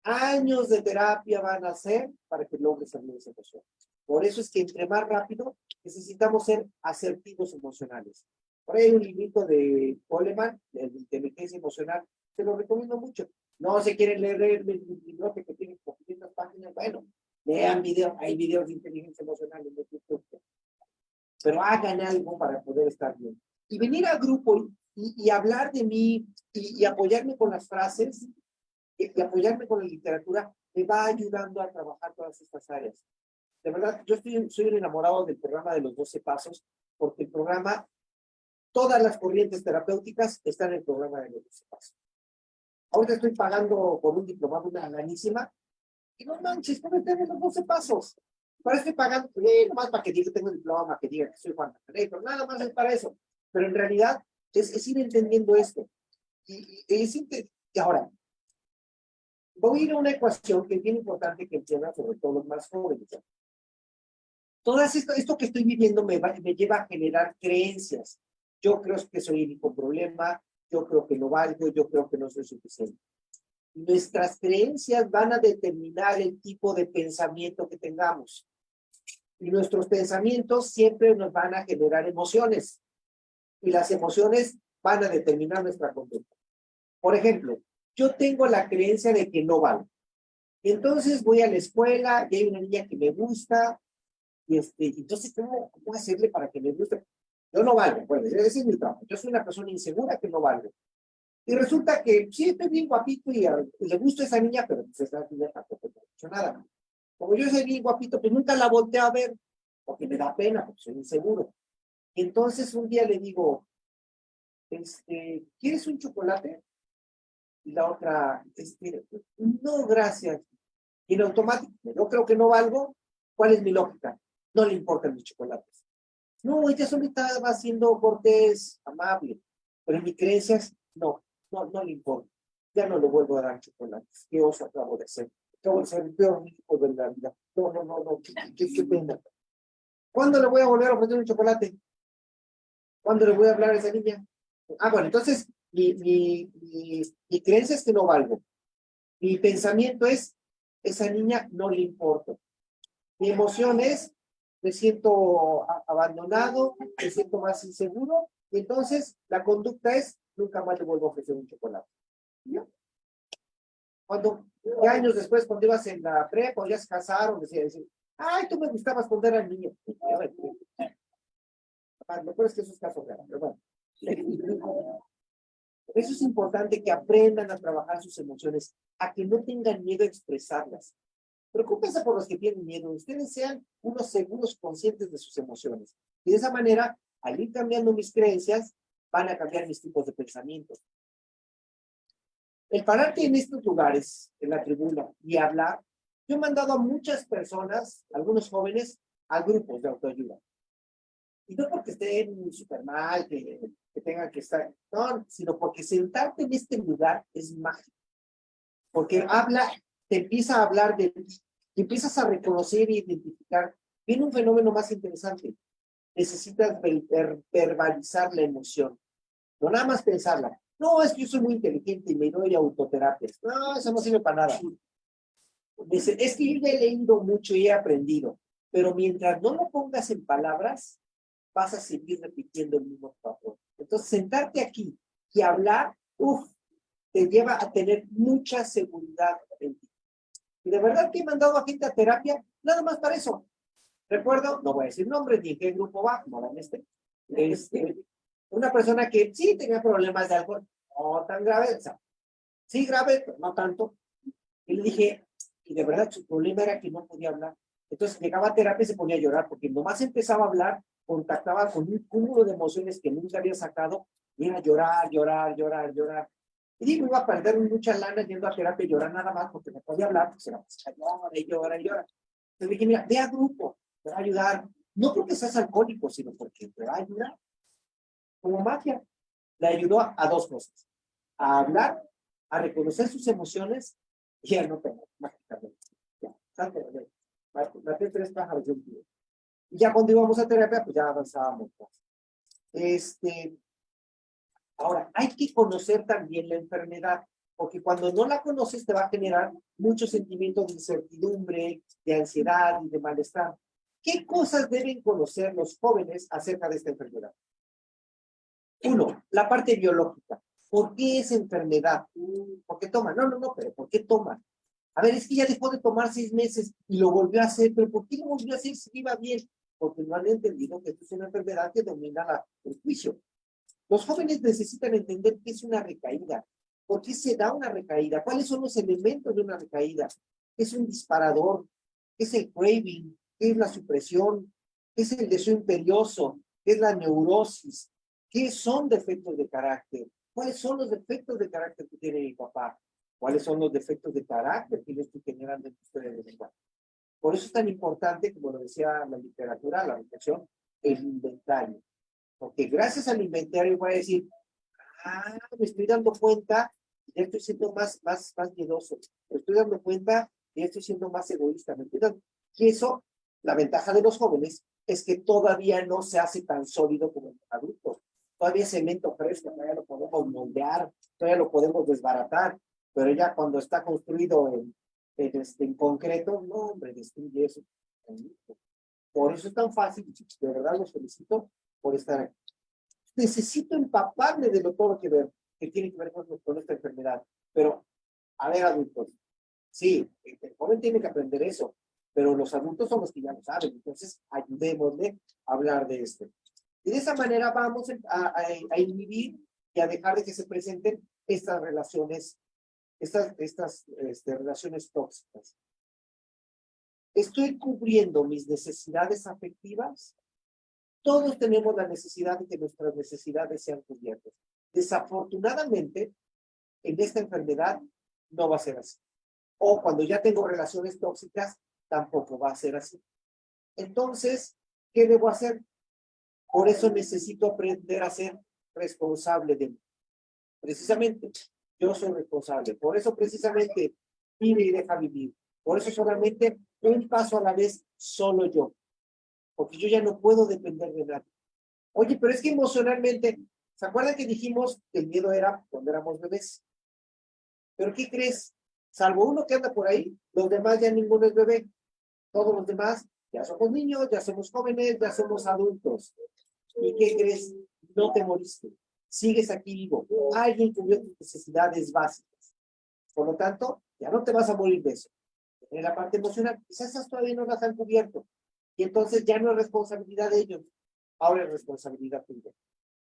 años de terapia van a hacer para que logres salir de esa emoción. Por eso es que entre más rápido necesitamos ser asertivos emocionales. Por ahí hay un librito de Goleman, de inteligencia emocional, te lo recomiendo mucho. No se quieren leer el libro que tiene 500 páginas, bueno, lean videos, hay videos de inteligencia emocional en YouTube, pero hagan algo para poder estar bien. Y venir al grupo y hablar de mí y apoyarme con las frases y apoyarme con la literatura me va ayudando a trabajar todas estas áreas. De verdad, yo soy un enamorado del programa de los 12 pasos, porque el programa, todas las corrientes terapéuticas están en el programa de los 12 pasos. Ahorita estoy pagando por un diplomado una ganísima, y no manches, no me tengo los 12 pasos. Para estoy pagando, nomás para que diga que tengo un diploma, que diga que soy Juan pero nada más es para eso. Pero en realidad es ir entendiendo esto. Y ahora, voy a ir a una ecuación que es bien importante que entiendan, sobre todo los más jóvenes. Todo esto que estoy viviendo me lleva a generar creencias. Yo creo que soy el único problema, yo creo que no valgo, yo creo que no soy suficiente. Nuestras creencias van a determinar el tipo de pensamiento que tengamos. Y nuestros pensamientos siempre nos van a generar emociones. Y las emociones van a determinar nuestra conducta. Por ejemplo, yo tengo la creencia de que no valgo. Y entonces voy a la escuela y hay una niña que me gusta. Y entonces, ¿cómo hacerle para que me guste? Yo no valgo. Bueno, ese es mi trabajo. Yo soy una persona insegura que no valgo. Y resulta que sí, estoy bien guapito y le gusta esa niña, pero pues esa niña tampoco me ha dicho nada. Como yo soy bien guapito, pues nunca la volteo a ver, porque me da pena, porque soy inseguro. Y entonces un día le digo, ¿quieres un chocolate? Y la otra, no, gracias. Y en automático, yo creo que no valgo. ¿Cuál es mi lógica? No le importan mis chocolates. No, ella solo estaba siendo cortés, amable. Pero en mis creencias, no le importa. Ya no le vuelvo a dar chocolates. ¿Qué oso acabo de hacer? Acabo de ser el peor hijo de la vida. No, qué pena. ¿Cuándo le voy a volver a ofrecer un chocolate? ¿Cuándo le voy a hablar a esa niña? Ah, bueno, entonces mi creencia es que no valgo. Mi pensamiento es, esa niña no le importa. Mi emoción es, me siento abandonado, me siento más inseguro, y entonces la conducta es, nunca más le vuelvo a ofrecer un chocolate. ¿Ya? Ya años después, cuando ibas en la prepa o ya se casaron, decía, ay, tú me gustabas cuando era niño. Lo peor es que esos casos reales, pero bueno. Por eso es importante que aprendan a trabajar sus emociones, a que no tengan miedo a expresarlas. Preocúpense por los que tienen miedo. Ustedes sean unos seguros conscientes de sus emociones. Y de esa manera, al ir cambiando mis creencias, van a cambiar mis tipos de pensamientos. El pararte en estos lugares, en la tribuna, y hablar, yo he mandado a muchas personas, algunos jóvenes, a grupos de autoayuda. Y no porque estén súper mal, que tengan que estar, no, sino porque sentarte en este lugar es mágico. Porque te empieza a hablar de ti, te empiezas a reconocer e identificar. Viene un fenómeno más interesante. Necesitas verbalizar la emoción. No nada más pensarla. No, es que yo soy muy inteligente y me doy autoterapias. No, eso no sirve para nada. Dice, es que yo ya he leído mucho y he aprendido. Pero mientras no lo pongas en palabras, vas a seguir repitiendo el mismo patrón. Entonces, sentarte aquí y hablar, te lleva a tener mucha seguridad en ti. Y de verdad que he mandado a gente a terapia, nada más para eso. Recuerdo, no voy a decir nombres ni en qué grupo va, no van una persona que sí tenía problemas de alcohol, no tan grave, o sea, Sí, grave, pero no tanto. Y le dije, y de verdad su problema era que no podía hablar. Entonces llegaba a terapia y se ponía a llorar, porque nomás empezaba a hablar, contactaba con un cúmulo de emociones que nunca había sacado, y era llorar, llorar, llorar, llorar. Y digo, iba a perder mucha lana yendo a terapia y llorar nada más, porque no podía hablar, pues era pues, llora y llora y llora. Entonces dije, mira, ve a grupo, te va a ayudar. No porque seas alcohólico, sino porque te va a ayudar. Como magia. Le ayudó a dos cosas. A hablar, a reconocer sus emociones y a no tener mágicamente. Ya, salte, maté tres pájaros de un tiro. Y ya cuando íbamos a terapia, pues ya avanzábamos más. Ahora, hay que conocer también la enfermedad, porque cuando no la conoces te va a generar mucho sentimiento de incertidumbre, de ansiedad y de malestar. ¿Qué cosas deben conocer los jóvenes acerca de esta enfermedad? Uno, la parte biológica. ¿Por qué es enfermedad? ¿Por qué toma? No, pero ¿por qué toma? A ver, es que ya dejó de tomar 6 meses y lo volvió a hacer, pero ¿por qué lo volvió a hacer si iba bien? Porque no han entendido que esto es una enfermedad que domina el juicio. Los jóvenes necesitan entender qué es una recaída, por qué se da una recaída, cuáles son los elementos de una recaída, qué es un disparador, qué es el craving, qué es la supresión, qué es el deseo imperioso, qué es la neurosis, qué son defectos de carácter, cuáles son los defectos de carácter que tiene mi papá, cuáles son los defectos de carácter que yo estoy generando en tu historia de lenguaje. Por eso es tan importante, como lo decía la literatura, la reflexión, el inventario. Porque gracias al inventario voy a decir, me estoy dando cuenta, ya estoy siendo más miedoso, me estoy dando cuenta, ya estoy siendo más egoísta, ¿me entiendes? Y eso, la ventaja de los jóvenes, es que todavía no se hace tan sólido como en los adultos. Todavía es cemento fresco, todavía lo podemos moldear, todavía lo podemos desbaratar, pero ya cuando está construido en concreto, no, hombre, destruye eso. Por eso es tan fácil, de verdad los felicito por estar aquí. Necesito empaparme de todo lo que tiene que ver con esta enfermedad. Pero, a ver, adultos, sí, el joven tiene que aprender eso, pero los adultos son los que ya lo saben, entonces ayudémosle a hablar de esto. Y de esa manera vamos a inhibir y a dejar de que se presenten estas relaciones, relaciones tóxicas. ¿Estoy cubriendo mis necesidades afectivas? Todos tenemos la necesidad de que nuestras necesidades sean cubiertas. Desafortunadamente, en esta enfermedad no va a ser así. O cuando ya tengo relaciones tóxicas, tampoco va a ser así. Entonces, ¿qué debo hacer? Por eso necesito aprender a ser responsable de mí. Precisamente, yo soy responsable. Por eso, precisamente, vive y deja vivir. Por eso solamente un paso a la vez, solo yo. Porque yo ya no puedo depender de nadie. Oye, pero es que emocionalmente, ¿se acuerdan que dijimos que el miedo era cuando éramos bebés? ¿Pero qué crees? Salvo uno que anda por ahí, los demás ya ninguno es bebé. Todos los demás ya somos niños, ya somos jóvenes, ya somos adultos. ¿Y qué crees? No te moriste. Sigues aquí vivo. Alguien cubrió tus necesidades básicas. Por lo tanto, ya no te vas a morir de eso. En la parte emocional, quizás esas todavía no las han cubierto. Y entonces ya no es responsabilidad de ellos. Ahora es responsabilidad tuya.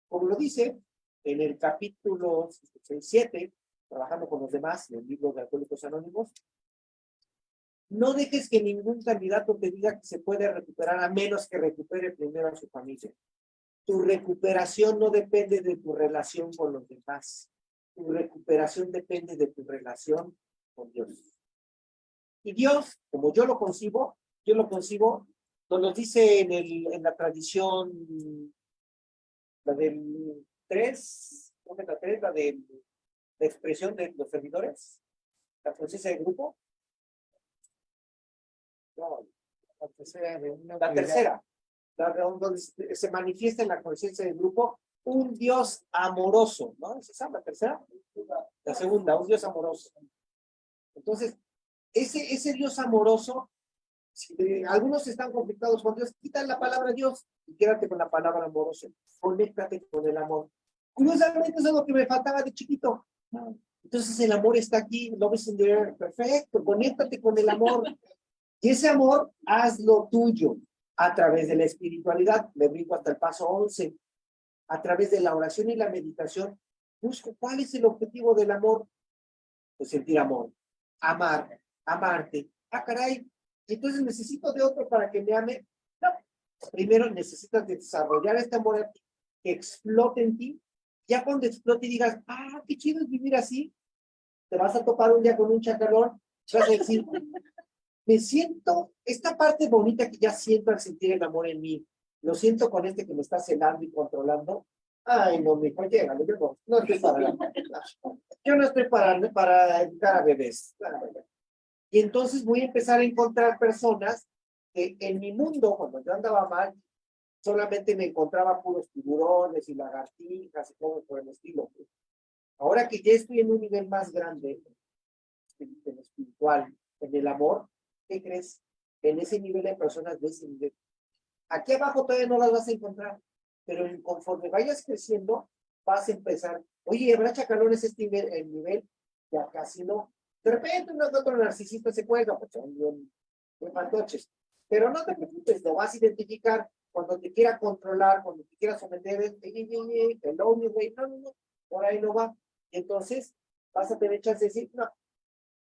Como lo dice en el capítulo 7, trabajando con los demás, en el libro de Alcohólicos Anónimos, no dejes que ningún candidato te diga que se puede recuperar a menos que recupere primero a su familia. Tu recuperación no depende de tu relación con los demás. Tu recuperación depende de tu relación con Dios. Y Dios, como yo lo concibo, nos lo dice en la tradición, la del 3, ¿cómo es la 3? La de la expresión de los servidores, la conciencia de grupo. No, la tercera, donde se manifiesta en la conciencia del grupo un Dios amoroso, ¿no? ¿Es esa la tercera? La segunda, un Dios amoroso. Entonces, ese Dios amoroso, si algunos están conflictados con Dios, quitan la palabra Dios y quédate con la palabra amoroso. Conéctate con el amor. Curiosamente, eso es lo que me faltaba de chiquito. Entonces, el amor está aquí, love is in the air. Perfecto, conéctate con el amor. Y ese amor, hazlo tuyo a través de la espiritualidad. Me brinco hasta el paso 11. A través de la oración y la meditación, busco cuál es el objetivo del amor. de sentir amor, amar, amarte. Ah, caray, entonces necesito de otro para que me ame. No, primero necesitas desarrollar este amor en ti, que explote en ti. Ya cuando explote y digas, ah, qué chido es vivir así, te vas a topar un día con un chacalón, vas a decir, me siento, esta parte bonita que ya siento al sentir el amor en mí, lo siento con este que me está celando y controlando. Ay, no, mijo, llégale, yo no estoy para, yo no estoy para educar a bebés. Y entonces voy a empezar a encontrar personas que en mi mundo, cuando yo andaba mal, solamente me encontraba puros tiburones y lagartijas y todo por el estilo. Ahora que ya estoy en un nivel más grande, en lo espiritual, en el amor, ¿qué crees? En ese nivel de personas de ese nivel. Aquí abajo todavía no las vas a encontrar, pero conforme vayas creciendo, vas a empezar. Oye, ¿habrá chacalones este nivel, el nivel? Ya casi no. De repente uno que otro narcisista se cuelga, pues son bien fantoches. Pero no te preocupes, lo vas a identificar cuando te quiera controlar, cuando te quiera someter, hello, mi rey, no, por ahí no va. Entonces, vas a tener chance de decir, no,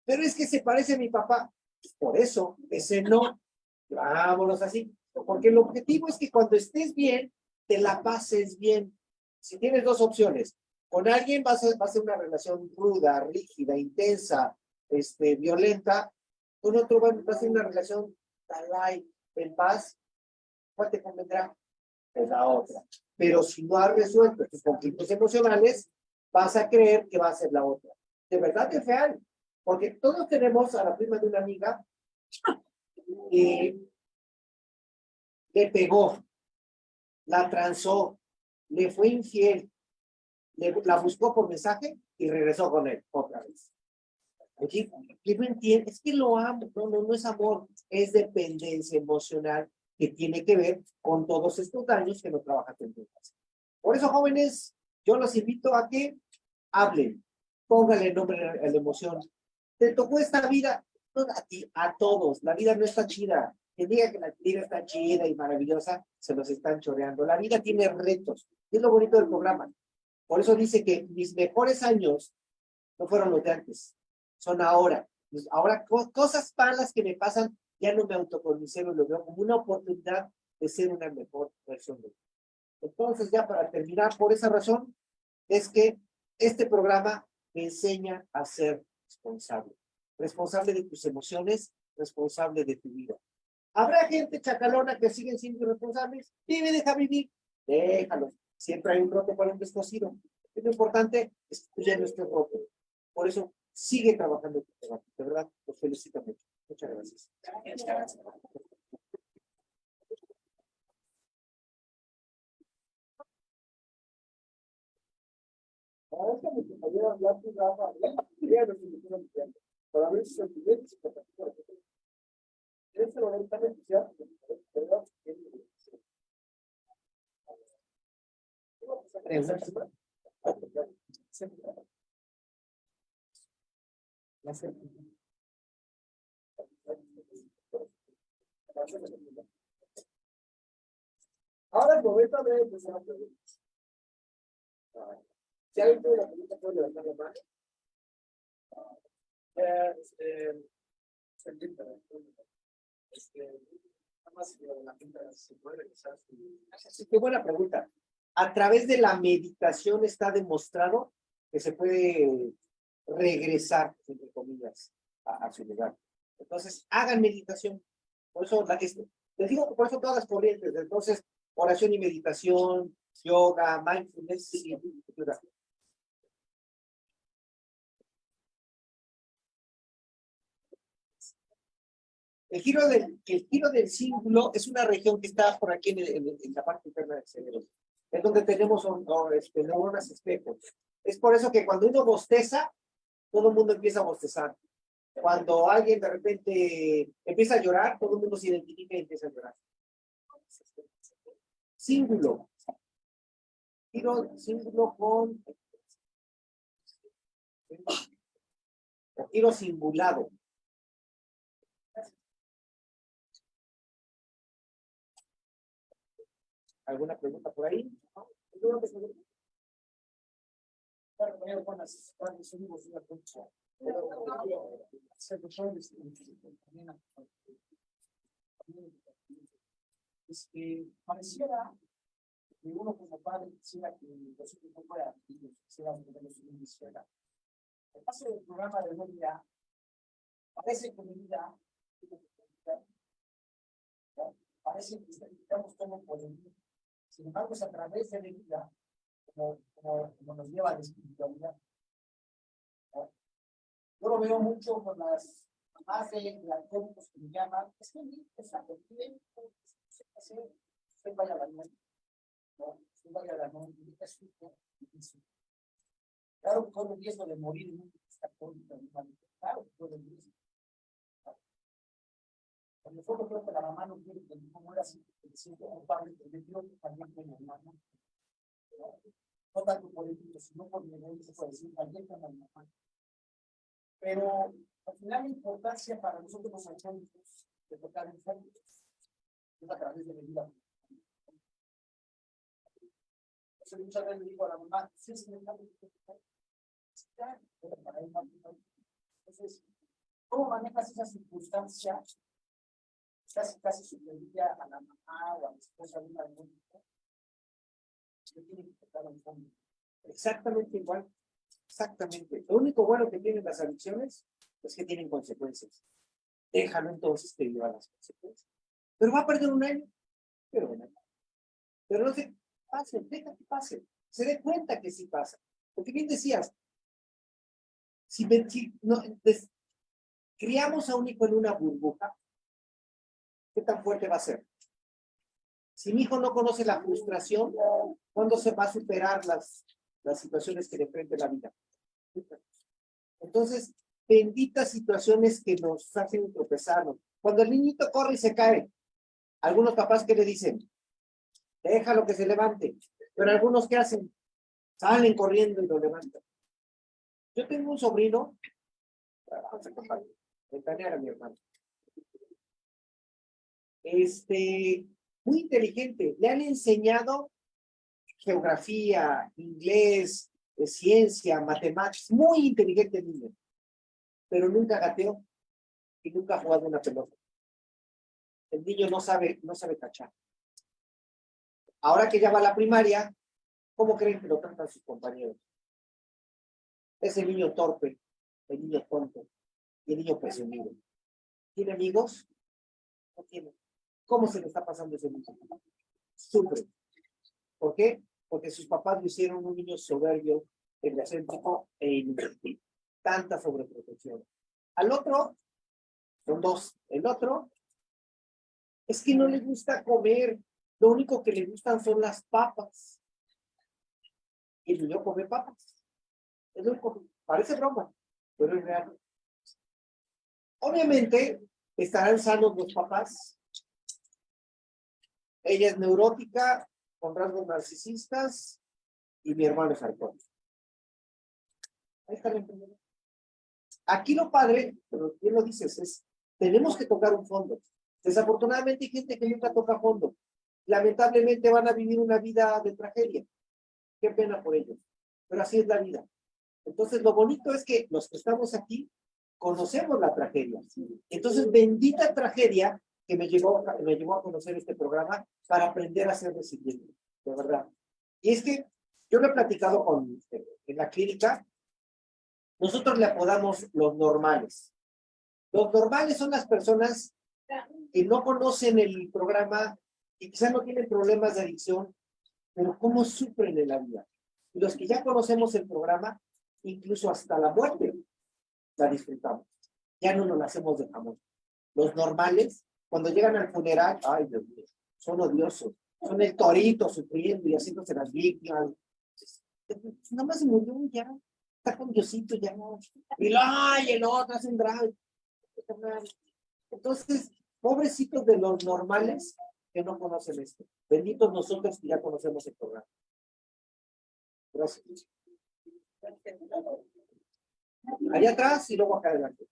pero es que se parece a mi papá. Pues por eso, ese no, vámonos así. Porque el objetivo es que cuando estés bien, te la pases bien. Si tienes dos opciones, con alguien va a ser una relación ruda, rígida, intensa, violenta, con otro va a ser una relación light, en paz. ¿Cuál te convendrá? Es la otra. Pero si no has resuelto tus conflictos emocionales, vas a creer que va a ser la otra. De verdad es real. Porque todos tenemos a la prima de una amiga y le pegó, la transó, le fue infiel, la buscó por mensaje y regresó con él otra vez. Oye, ¿qué no entiende? Es que lo amo. No es amor, es dependencia emocional que tiene que ver con todos estos daños que no trabajan en tu casa. Por eso, jóvenes, yo los invito a que hablen, póngale nombre a la emoción. ¿Te tocó esta vida? No a ti, a todos. La vida no está chida. Quien diga que la vida está chida y maravillosa, se los están choreando. La vida tiene retos. Es lo bonito del programa. Por eso dice que mis mejores años no fueron los de antes, son ahora. Pues ahora, cosas malas que me pasan, ya no me autoconsidero, lo veo como una oportunidad de ser una mejor versión de mí. Entonces, ya para terminar, por esa razón, es que este programa me enseña a ser responsable. Responsable de tus emociones, responsable de tu vida. ¿Habrá gente chacalona que siguen siendo irresponsables? Vive, deja vivir. Déjalos. Siempre hay un roto para un descosido. Lo importante es que ya no esté roto. Por eso, sigue trabajando en tu trabajo. De verdad, los felicito mucho. Muchas gracias. Ahora es que mi compañero hablar con Rafa, quería ver si me quiero meter. Para ver si sentimientos y capacidades. En este momento tan entusiasta, ¿verdad? Ahora el momento de empezar a preguntar. Si alguien tiene una pregunta, puede levantar la mano. Sí, qué buena pregunta. A través de la meditación está demostrado que se puede regresar, entre comillas, a su lugar. Entonces, hagan meditación. Por eso, les digo que por eso todas las corrientes. Entonces, oración y meditación, yoga, mindfulness, sí, ayuda. El giro del cíngulo es una región que está por aquí en la parte interna del cerebro. Es donde tenemos neuronas espejos. Es por eso que cuando uno bosteza, todo el mundo empieza a bostezar. Cuando alguien de repente empieza a llorar, todo el mundo se identifica y empieza a llorar. Cíngulo. Cíngulo con giro cingulado. ¿Alguna pregunta por ahí? Pareciera que uno como padre quisiera que los hijos no fueran niños, quisiera tenerlos en una escuela. El paso del programa de vida parece que mi vida, parece que estamos todo por el mundo. Sin embargo, es a través de la vida como nos lleva a la espiritualidad. Yo lo veo mucho con las mamás de alcohólicos que me llaman, es que mi es la que vive, usted vaya a la noche, ¿no? Usted vaya a la noche, es su difícil. Claro que corre el riesgo de morir en un alcohólico, claro que corre el riesgo. En el fondo creo que la mamá no quiere que el hijo muera así, porque se siente culpable, porque yo quiero que también con mi hermano. No tanto por el hijo, sino por mi hermano, se puede decir, también con la mamá. Pero al final la importancia para nosotros los alcohólicos de tocar enfermos es a través de la vida. Entonces muchas veces le digo a la mamá, sí, sí, entonces, ¿cómo manejas esa circunstancia? Casi superior a la mamá o a la esposa de una alcohólica. Que tiene que tocar el fondo. Exactamente igual. Exactamente. Lo único bueno que tienen las adicciones es que tienen consecuencias. Déjalo entonces que viva las consecuencias. Pero va a perder un año. Pero bueno. Pero no se pase, deja que pase. Se dé cuenta que sí pasa. Porque bien decías, si no, criamos a un hijo en una burbuja, ¿qué tan fuerte va a ser? Si mi hijo no conoce la frustración, ¿cuándo se va a superar las situaciones que le enfrenta la vida? Entonces, benditas situaciones que nos hacen tropezarnos. Cuando el niñito corre y se cae, algunos papás que le dicen, déjalo que se levante, pero algunos que hacen, salen corriendo y lo levantan. Yo tengo un sobrino, vamos a ventanear a mi hermano, muy inteligente, le han enseñado geografía, inglés, ciencia, matemáticas, muy inteligente el niño, pero nunca gateó y nunca ha jugado una pelota. El niño no sabe cachar. Ahora que ya va a la primaria, ¿cómo creen que lo tratan sus compañeros? Es el niño torpe, el niño tonto y el niño presumido. ¿Tiene amigos? No tiene. ¿Cómo se le está pasando ese niño? Sufre. ¿Por qué? Porque sus papás lo hicieron un niño soberbio, egocéntrico e inútil. Tanta sobreprotección. Al otro, son dos. El otro es que no le gusta comer. Lo único que le gustan son las papas. Y el niño come papas. Es lo único. Parece broma, pero es real. Obviamente, estarán sanos los papás. Ella es neurótica, con rasgos narcisistas, y mi hermano es alcohólico. Ahí está la enfermedad. Aquí lo padre, pero bien lo dices, es, tenemos que tocar un fondo. Desafortunadamente hay gente que nunca toca fondo. Lamentablemente van a vivir una vida de tragedia. Qué pena por ellos. Pero así es la vida. Entonces lo bonito es que los que estamos aquí conocemos la tragedia. Entonces bendita tragedia que me llevó a conocer este programa para aprender a ser resiliente, de verdad. Y es que yo lo he platicado en la clínica. Nosotros le apodamos los normales. Los normales son las personas que no conocen el programa y quizás no tienen problemas de adicción, pero cómo sufren en la vida. Y los que ya conocemos el programa, incluso hasta la muerte, la disfrutamos. Ya no nos la hacemos de jamón. Los normales, cuando llegan al funeral, ay Dios mío, son odiosos. Son el torito sufriendo y haciéndose las víctimas. Nada más se murió ya. Está con Diosito ya. Y ay, el otro hace un drama. Entonces, pobrecitos de los normales que no conocen esto. Benditos nosotros que ya conocemos el programa. Gracias. Allá atrás y luego acá adelante.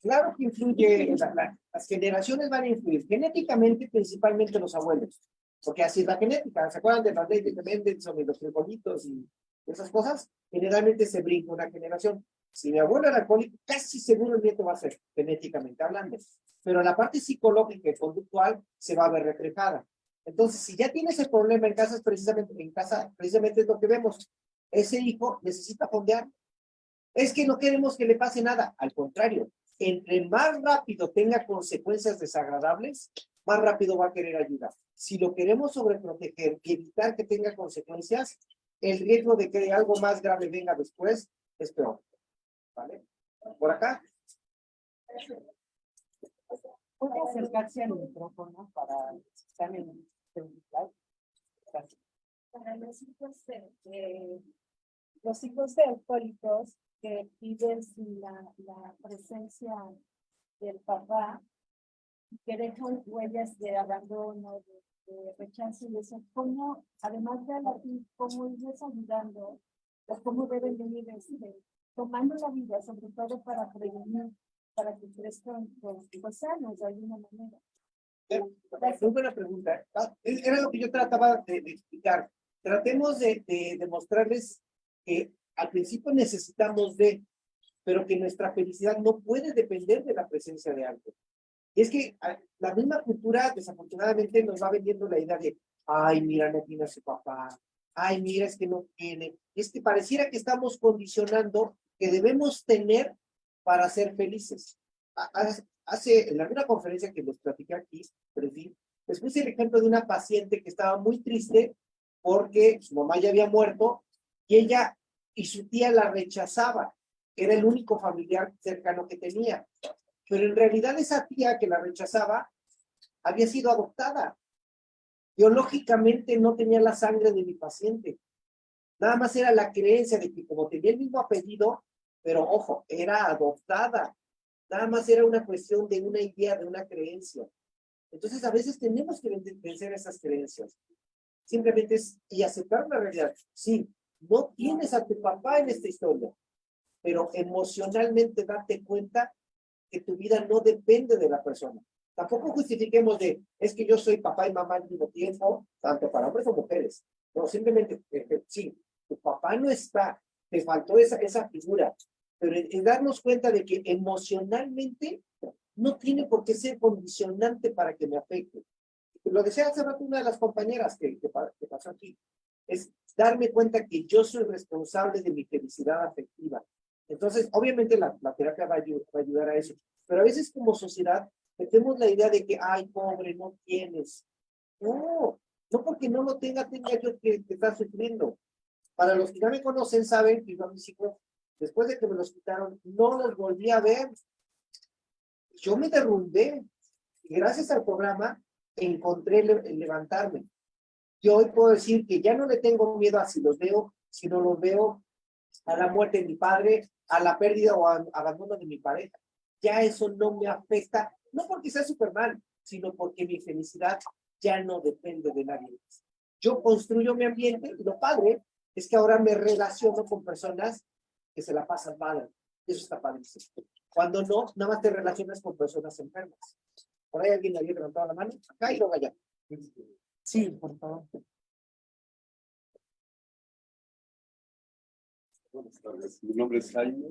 Claro que influye, las generaciones van a influir, genéticamente, principalmente los abuelos, porque así es la genética. ¿Se acuerdan de las leyes que venden sobre los frijolitos y esas cosas? Generalmente se brinca una generación. Si mi abuelo era alcohólico, casi seguro el nieto va a ser, genéticamente hablando. Pero la parte psicológica y conductual se va a ver reflejada. Entonces, si ya tienes el problema en casa, precisamente es lo que vemos. Ese hijo necesita fondear. Es que no queremos que le pase nada. Al contrario, entre más rápido tenga consecuencias desagradables, más rápido va a querer ayudar. Si lo queremos sobreproteger y evitar que tenga consecuencias, el riesgo de que algo más grave venga después es peor. ¿Vale? Por acá. Puede acercarse al micrófono para estar en el celular. Para los hijos de alcohólicos que viven sin la presencia del papá, que dejan huellas de abandono, de rechazo y eso, ¿cómo, además de la cómo irles ayudando, o cómo deben venir tomando la vida, sobre todo para prevenir, para que crezcan pues, sanos de alguna manera? Muy buena pregunta. Era lo que yo trataba de explicar. Tratemos de demostrarles que al principio necesitamos pero que nuestra felicidad no puede depender de la presencia de algo. Y es que la misma cultura, desafortunadamente, nos va vendiendo la idea de, ay, mira, no tiene a su papá, ay, mira, es que no tiene. Y es que pareciera que estamos condicionando que debemos tener para ser felices. En alguna conferencia que les platiqué aquí, les puse el ejemplo de una paciente que estaba muy triste porque su mamá ya había muerto y ella y su tía la rechazaba. Era el único familiar cercano que tenía. Pero en realidad esa tía que la rechazaba había sido adoptada. Biológicamente no tenía la sangre de mi paciente. Nada más era la creencia de que como tenía el mismo apellido, pero ojo, era adoptada. Nada más era una cuestión de una idea, de una creencia. Entonces a veces tenemos que vencer esas creencias. Simplemente y aceptar la realidad. Sí, no tienes a tu papá en esta historia, pero emocionalmente date cuenta que tu vida no depende de la persona. Tampoco justifiquemos es que yo soy papá y mamá al mismo tiempo, tanto para hombres como mujeres. No, simplemente, sí, tu papá no está, te faltó esa figura, pero en darnos cuenta de que emocionalmente no tiene por qué ser condicionante para que me afecte. Lo decía hace rato una de las compañeras que pasó aquí, es darme cuenta que yo soy responsable de mi felicidad afectiva. Entonces, obviamente la terapia va a ayudar a eso, pero a veces como sociedad metemos la idea de que, ay, pobre, no tienes. No, no porque no lo tenga yo que estar sufriendo. Para los que ya me conocen saben que yo a mis hijos, después de que me los quitaron, no los volví a ver. Yo me derrumbé y gracias al programa encontré el levantarme. Yo hoy puedo decir que ya no le tengo miedo a si los veo, si no los veo, a la muerte de mi padre, a la pérdida o abandono de mi pareja. Ya eso no me afecta, no porque sea súper mal, sino porque mi felicidad ya no depende de nadie más. Yo construyo mi ambiente y lo padre es que ahora me relaciono con personas que se la pasan mal. Eso está padrísimo. Cuando no, nada más te relacionas con personas enfermas. Por ahí alguien había levantado la mano, acá y luego allá. Sí, por favor. Buenas tardes, mi nombre es Jaime,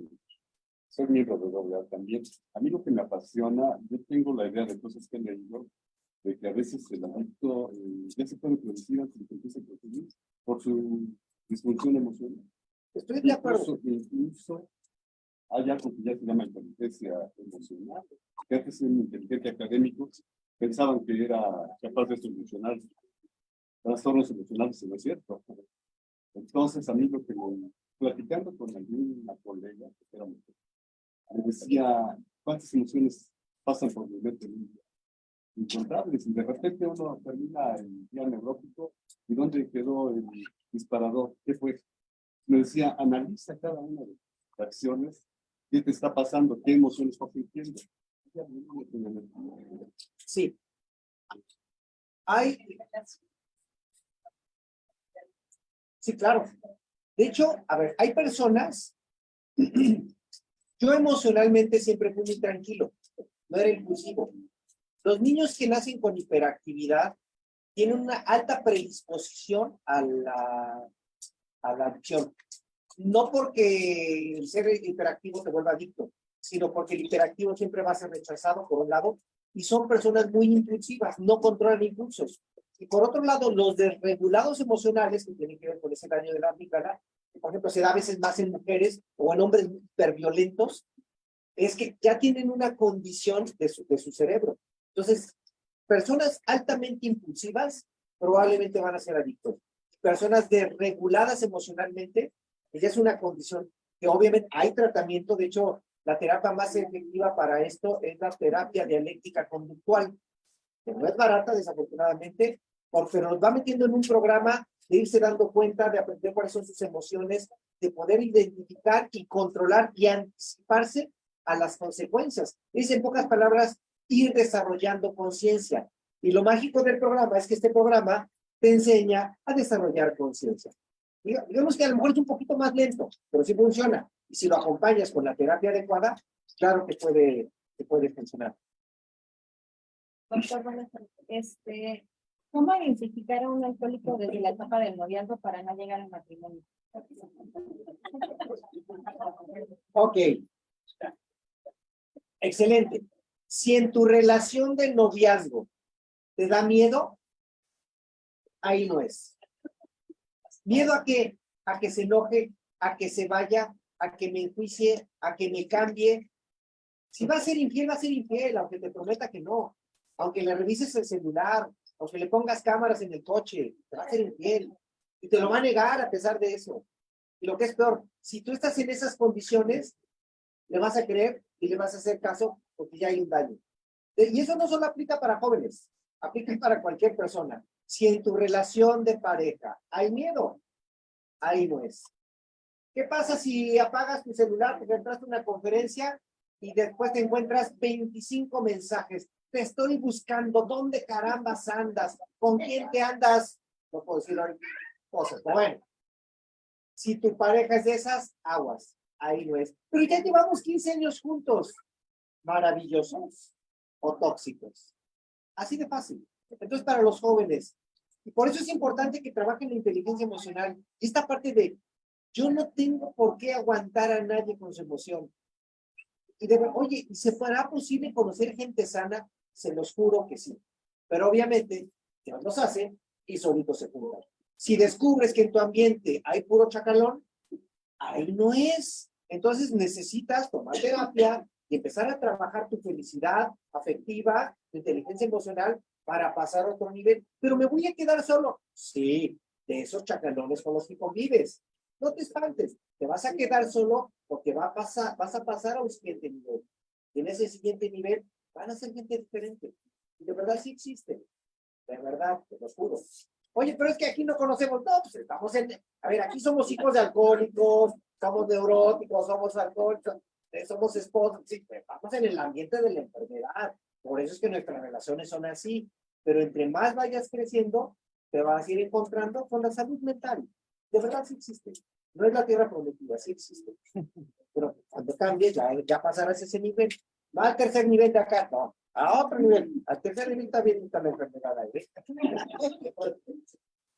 soy miembro de AA también. A mí lo que me apasiona, yo tengo la idea de cosas que he leído, de que a veces el adicto ya se puede producir antes de que empiece a consumir por su disfunción emocional. Estoy de acuerdo. Incluso hay algo que ya se llama inteligencia emocional, que antes en inteligencia académico pensaban que era capaz de solucionar trastornos emocionales, y no es cierto. Entonces, a mí lo que platicando con alguna colega, que era mujer, me decía, ¿cuántas emociones pasan por mi mente? Incontables, y de repente uno termina el día neurótico, ¿y dónde quedó el disparador? ¿Qué fue? me decía, analiza cada una de las acciones, qué te está pasando, qué emociones estás sintiendo. Sí. Hay. Sí, claro. De hecho, a ver, hay personas. Yo emocionalmente siempre fui muy tranquilo, no era impulsivo. Los niños que nacen con hiperactividad tienen una alta predisposición a la adicción. No porque el ser hiperactivo te vuelva adicto, sino porque el hiperactivo siempre va a ser rechazado, por un lado, y son personas muy impulsivas, no controlan impulsos. Y por otro lado, los desregulados emocionales, que tienen que ver con ese daño de la amígdala, que por ejemplo se da a veces más en mujeres o en hombres hiperviolentos, es que ya tienen una condición de su cerebro. Entonces, personas altamente impulsivas probablemente van a ser adictos. Personas desreguladas emocionalmente, que ya es una condición que obviamente hay tratamiento. De hecho, la terapia más efectiva para esto es la terapia dialéctica conductual, que no es barata, desafortunadamente, pero nos va metiendo en un programa de irse dando cuenta, de aprender cuáles son sus emociones, de poder identificar y controlar y anticiparse a las consecuencias. Es, en pocas palabras, ir desarrollando conciencia. Y lo mágico del programa es que este programa te enseña a desarrollar conciencia. Digamos que a lo mejor es un poquito más lento, pero sí funciona. Y si lo acompañas con la terapia adecuada, claro que puede funcionar. Doctor, buenas tardes. ¿Cómo identificar a un alcohólico desde la etapa del noviazgo para no llegar al matrimonio? Ok. Excelente. Si en tu relación de noviazgo te da miedo, ahí no es. ¿Miedo a qué? A que se enoje, a que se vaya, a que me enjuicie, a que me cambie. Si va a ser infiel, aunque te prometa que no. Aunque le revises el celular, aunque le pongas cámaras en el coche, te va a ser infiel. Y te lo va a negar a pesar de eso. Y lo que es peor, si tú estás en esas condiciones, le vas a creer y le vas a hacer caso porque ya hay un daño. Y eso no solo aplica para jóvenes, aplica para cualquier persona. Si en tu relación de pareja hay miedo, ahí no es. ¿Qué pasa si apagas tu celular, te entraste a una conferencia y después te encuentras 25 mensajes? Te estoy buscando, ¿dónde carambas andas? ¿Con quién te andas? No puedo decir cosas, pero bueno. Si tu pareja es de esas, aguas, ahí no es. Pero ya llevamos 15 años juntos, maravillosos o tóxicos. Así de fácil. Entonces, para los jóvenes, y por eso es importante que trabajen la inteligencia emocional. Y esta parte de, yo no tengo por qué aguantar a nadie con su emoción. Y de, oye, ¿se fará posible conocer gente sana? Se los juro que sí. Pero obviamente, Dios los hace y solitos se juntan. Si descubres que en tu ambiente hay puro chacalón, ahí no es. Entonces necesitas tomar terapia y empezar a trabajar tu felicidad afectiva, tu inteligencia emocional para pasar a otro nivel. Pero me voy a quedar solo. Sí, de esos chacalones con los que convives. No te espantes, te vas a quedar solo porque vas a pasar a un siguiente nivel. Y en ese siguiente nivel van a ser gente diferente. Y de verdad sí existe. De verdad, te lo juro. Oye, pero es que aquí no conocemos, no, pues estamos a ver, aquí somos hijos de alcohólicos, somos neuróticos, somos alcohólicos, somos esposos, sí, pero estamos en el ambiente de la enfermedad. Por eso es que nuestras relaciones son así. Pero entre más vayas creciendo, te vas a ir encontrando con la salud mental. De verdad sí existe. No es la tierra prometida, sí existe. Pero cuando cambies, ya pasarás ese nivel. Va al tercer nivel de acá, no. A otro nivel. Al tercer nivel también está la enfermedad ahí.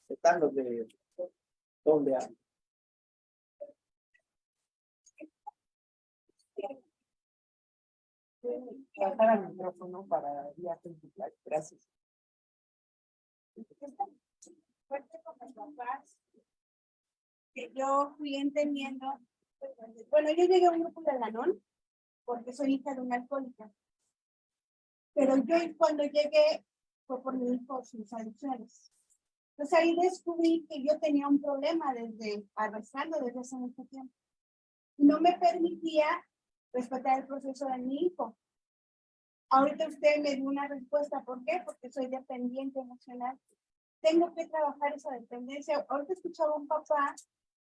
Están los de donde hay. Pasar al micrófono para ya continuar. Gracias. Fuerte con mis papás, que yo fui entendiendo. Bueno, yo llegué a un grupo de Al-Anon porque soy hija de una alcohólica. Pero yo cuando llegué fue por mi hijo, sus adicciones. Entonces ahí descubrí que yo tenía un problema arrastrando desde hace mucho tiempo. No me permitía respetar el proceso de mi hijo. Ahorita usted me dio una respuesta. ¿Por qué? Porque soy dependiente emocional. Tengo que trabajar esa dependencia. Ahorita escuchaba a un papá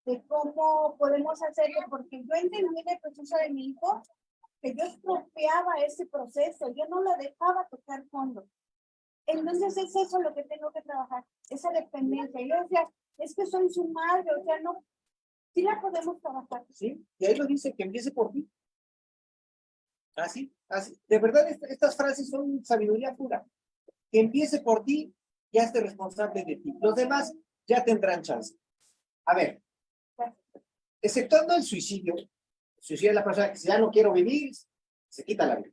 de cómo podemos hacerlo, porque yo entendí en el proceso de mi hijo que yo estropeaba ese proceso, yo no lo dejaba tocar fondo. Entonces es eso lo que tengo que trabajar, esa dependencia. Yo decía, es que soy su madre, o sea, no, sí la podemos trabajar. ¿Sí? Y ahí lo dice, que empiece por ti. Así, así. De verdad, estas frases son sabiduría pura. Que empiece por ti, ya esté responsable de ti. Los demás ya tendrán chance. A ver, exceptuando el suicidio es la persona que si ya no quiero vivir, se quita la vida.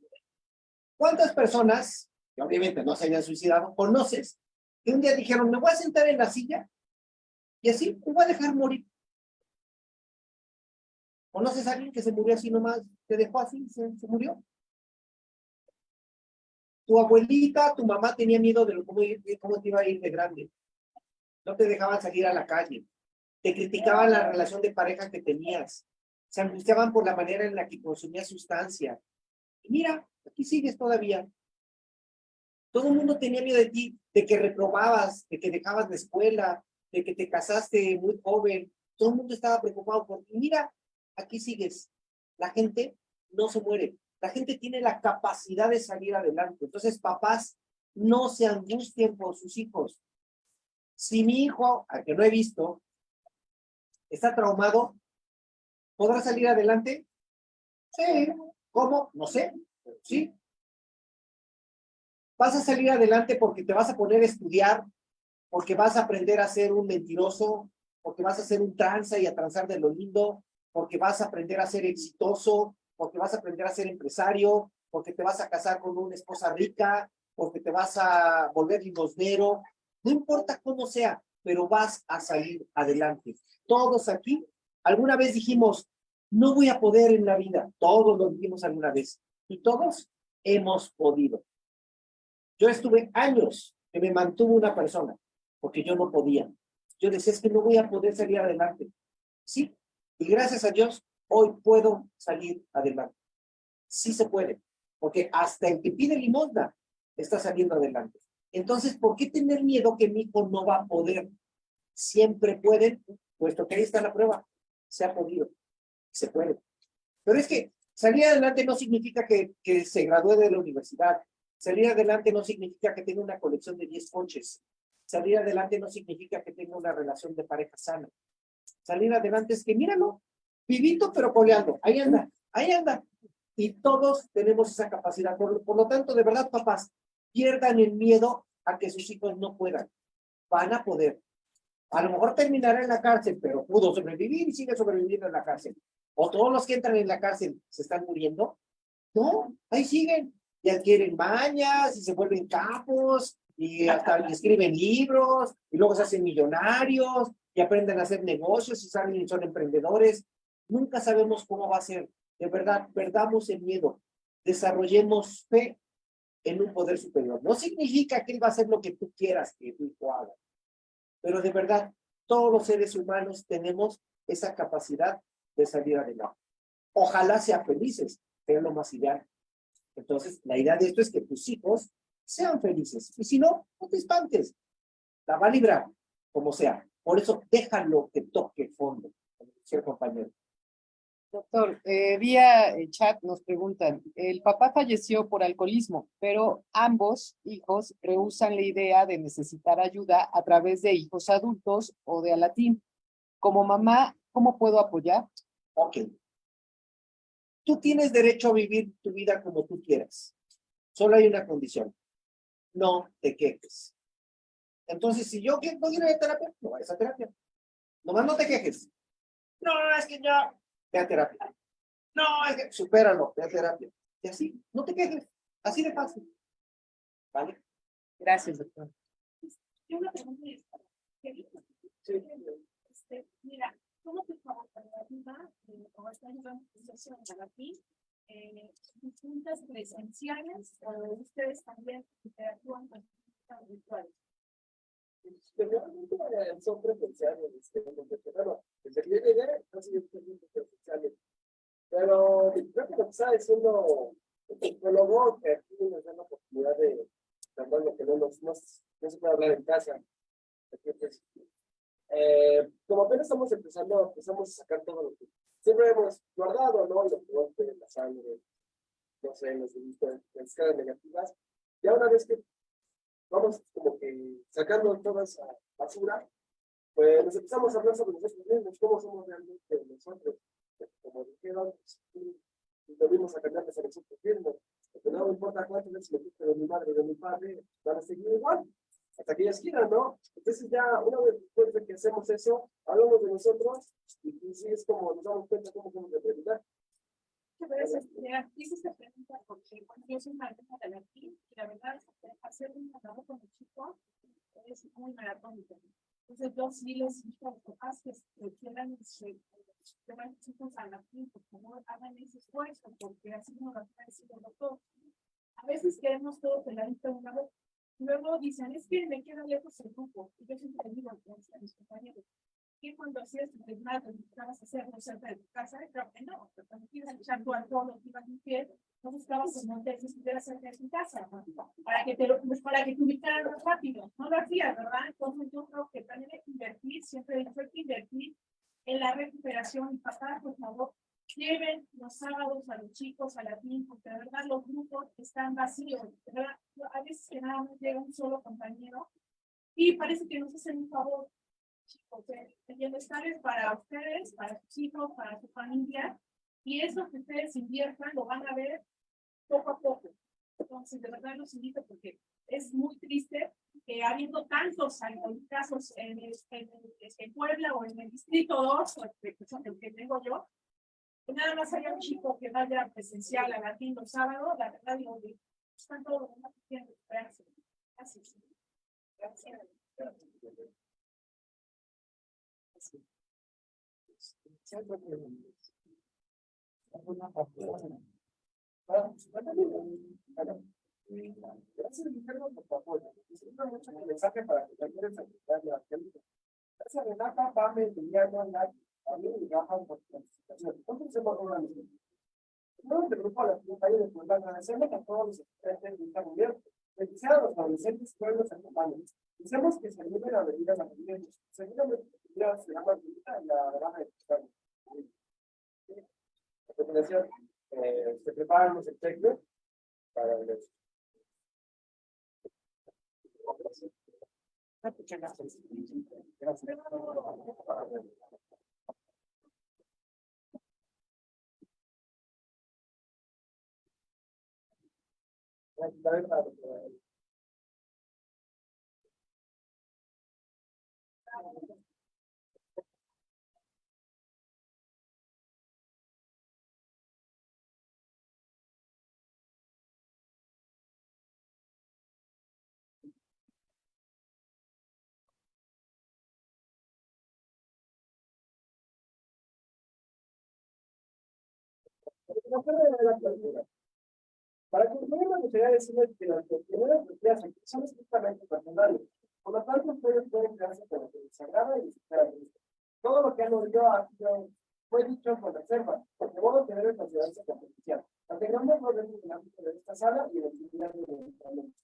¿Cuántas personas, que obviamente no se hayan suicidado, conoces, que un día dijeron, me voy a sentar en la silla y así me voy a dejar morir? ¿Conoces a alguien que se murió así nomás, te dejó así, se murió? Tu abuelita, tu mamá tenía miedo de cómo te iba a ir de grande. No te dejaban salir a la calle. Te criticaban la relación de pareja que tenías. Se angustiaban por la manera en la que consumías sustancia. Y mira, aquí sigues todavía. Todo el mundo tenía miedo de ti, de que reprobabas, de que dejabas la escuela, de que te casaste muy joven. Todo el mundo estaba preocupado por ti. Mira, aquí sigues. La gente no se muere. La gente tiene la capacidad de salir adelante. Entonces, papás, no se angustien por sus hijos. Si mi hijo, al que no he visto, está traumado, ¿podrá salir adelante? Sí. ¿Cómo? No sé. Sí. ¿Vas a salir adelante porque te vas a poner a estudiar, porque vas a aprender a ser un mentiroso, porque vas a ser un tranza y a transar de lo lindo, porque vas a aprender a ser exitoso, porque vas a aprender a ser empresario, porque te vas a casar con una esposa rica, porque te vas a volver limosnero? No importa cómo sea, pero vas a salir adelante. Todos aquí, alguna vez dijimos, no voy a poder en la vida. Todos lo dijimos alguna vez. Y todos hemos podido. Yo estuve años que me mantuvo una persona, porque yo no podía. Yo decía, es que no voy a poder salir adelante. Sí, y gracias a Dios, hoy puedo salir adelante. Sí se puede, porque hasta el que pide limosna está saliendo adelante. Entonces, ¿por qué tener miedo que mi hijo no va a poder? Siempre pueden, puesto que ahí está la prueba. Se ha podido, se puede. Pero es que salir adelante no significa que se gradúe de la universidad. Salir adelante no significa que tenga una colección de 10 coches. Salir adelante no significa que tenga una relación de pareja sana. Salir adelante es que, míralo, vivito pero coleando. Ahí anda, ahí anda. Y todos tenemos esa capacidad. Por lo tanto, de verdad, papás, pierdan el miedo a que sus hijos no puedan. Van a poder. A lo mejor terminará en la cárcel, pero pudo sobrevivir y sigue sobreviviendo en la cárcel. O todos los que entran en la cárcel se están muriendo. No, ahí siguen. Y adquieren mañas y se vuelven capos y hasta escriben libros y luego se hacen millonarios y aprenden a hacer negocios y salen y son emprendedores. Nunca sabemos cómo va a ser. De verdad, perdamos el miedo. Desarrollemos fe en un poder superior. No significa que él va a hacer lo que tú quieras que tu hijo haga. Pero de verdad, todos los seres humanos tenemos esa capacidad de salir adelante. Ojalá sean felices, sea lo más ideal. Entonces, la idea de esto es que tus hijos sean felices. Y si no, no te espantes. La va a librar, como sea. Por eso, déjalo que toque fondo, como decía el compañero. Doctor, vía chat nos preguntan, el papá falleció por alcoholismo, pero ambos hijos rehúsan la idea de necesitar ayuda a través de hijos adultos o de Alatín. Como mamá, ¿cómo puedo apoyar? Ok. Tú tienes derecho a vivir tu vida como tú quieras. Solo hay una condición. No te quejes. Entonces, si yo no quiero ir a terapia, no vayas a terapia. Nomás no te quejes. No, es que ya, ve a terapia. No, es que supéralo, ve a terapia. Y así, no te quejes. Así de fácil. ¿Vale? Gracias, doctor. Yo una pregunta es, Sí. mira, ¿cómo te fue la ayuda o está ayudando a ti? ¿Juntas presenciales o ustedes también interactúan con juntas virtuales? Generalmente son presenciales, porque, bueno, desde que yo llegué, no sé si son presenciales. Pero creo que lo que está diciendo el psicólogo, que aquí nos da la oportunidad de hablar lo que no se puede hablar en casa. Porque, pues, Como apenas estamos empezamos a sacar todo lo que siempre hemos guardado, ¿no? Los golpes, la sangre, no sé, los delitos, las caras negativas. Ya una vez que vamos como que sacando toda esa basura, pues nos empezamos a hablar sobre nosotros mismos, cómo somos realmente nosotros. Como dijeron, y volvimos a cambiar de selección firme. Porque no me importa cuántas veces me quiten de mi madre o de mi padre, van a seguir igual, hasta que ellas quieran, ¿no? Entonces ya, una vez después de que hacemos eso, hablamos de nosotros, y pues sí es como nos damos cuenta cómo somos de realidad. Muchas veces, hice esta pregunta porque cuando yo soy maestra de latín, y la verdad es que hacer un trabajo con el chico es muy maratónico. Entonces yo sí les digo a los papás que quieran llevar chicos a latín, por favor, hagan ese esfuerzo, porque así no lo está diciendo el doctor. A veces queremos todo peladito una vez. Luego dicen, es que me queda lejos el grupo. Y yo siempre le digo a mis compañeros, que cuando hacías tu desmadre, lo buscabas hacerlo cerca de tu casa, claro que no, pero cuando ibas a echar tu alcohol, lo que ibas a limpiar, no buscabas que no te estuvieras cerca de tu casa, ¿no? Para que te ubicaran más rápido. No lo hacías, ¿verdad? Entonces yo creo que también hay que invertir, siempre hay que invertir en la recuperación. Y papá, por favor, lleven los sábados a los chicos a latín, porque de verdad los grupos están vacíos, ¿verdad? A veces que nada más llega un solo compañero y parece que nos hacen un favor. Chicos, el bienestar es para ustedes, para sus hijos, para su familia, y eso que ustedes inviertan lo van a ver poco a poco. Entonces, de verdad los invito porque es muy triste que habiendo tantos casos en Puebla o en el Distrito 2, el que tengo yo, que nada más haya un chico que vaya presencial a latín los sábados, la verdad digo, están todos los demás pidiendo esperanza. Gracias. Gracias. Gracias, Guillermo, por tu apoyo. Disfruto mucho el mensaje para que también les ayude a la gente. Gracias, Renata, Pame, Emiliano, Nat, a mí me bajan por participación. ¿Cuántos hemos logrado? No, del grupo a la Junta de Puebla, agradecemos a todos los asistentes de esta gobierno, beneficiar a los adolescentes que hoy nos acompañan. Deseamos que se ayuden a venir a la familia. Seguramente se llama y la van a escuchar. A continuación, se preparan los exteriores para el Para concluir, me gustaría decirles que las primeras noticias son estrictamente personales. Por lo tanto, ustedes pueden quedarse con lo que les agrada y disfrutar de esto. Todo lo que han oído aquí fue dicho con reserva, de modo que debe considerarse confidencial. Mantengamos los dentro del ámbito de esta sala y del intimidad de nuestra mente.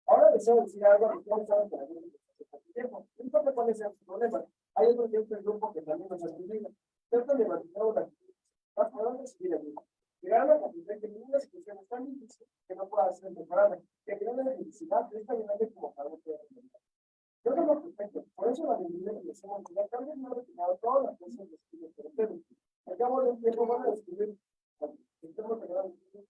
Ahora deseo decir algo que todos saben que la vida es tiempo. No importa cuáles sean sus problemas, hay otros de este grupo que también nos han vivido. Tratan de mantener una actitud más para recibir el mismo. Llegar a la conclusión que ninguna situación es tan difícil que no pueda ser mejorada, que crean la felicidad de esta vida como para poder experimentar. Yo no lo perfecto, por eso la bienvenida que les hemos dado, tal vez no he refinado todas las cosas que estudios por ustedes. Al cabo de un tiempo van a descubrir el tema que van a descubrir.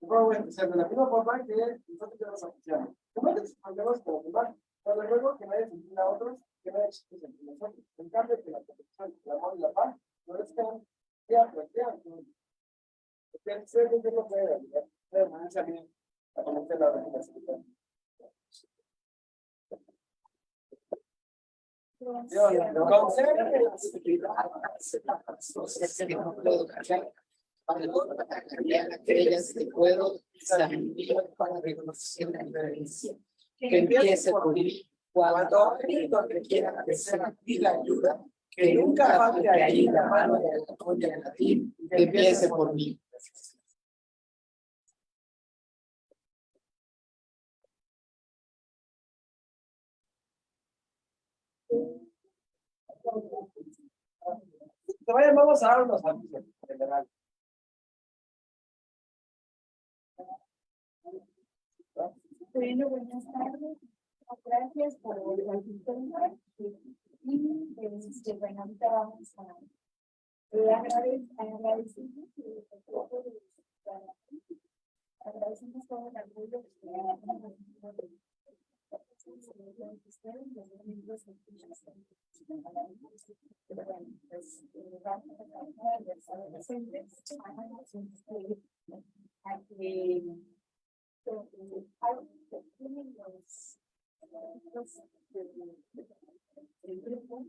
Voy a empezar de la misma forma que nosotros ya nos asociamos. No hay problemas con los demás, pero luego que nadie se entienda a otros, que nadie existe entre nosotros. En cambio, que la protección, el amor y la paz florezcan día tras día. Porque sé que no puede ayudar. Pero me dice a mí a conocer la realidad. Aquellas que puedo salir para reconocer la diferencia. Que empiece por mí. Cuando alguien requiera y la ayuda, que nunca falte ahí la mano de la apoyo en latín, que empiece por mí. vayan, vamos a dar unos anuncios en general. Bueno, buenas tardes. Gracias por la asistencia. Y bueno, ahorita vamos a agradecemos agradecemos todo el apoyo que ustedes, los miembros de los adolescentes a que el grupo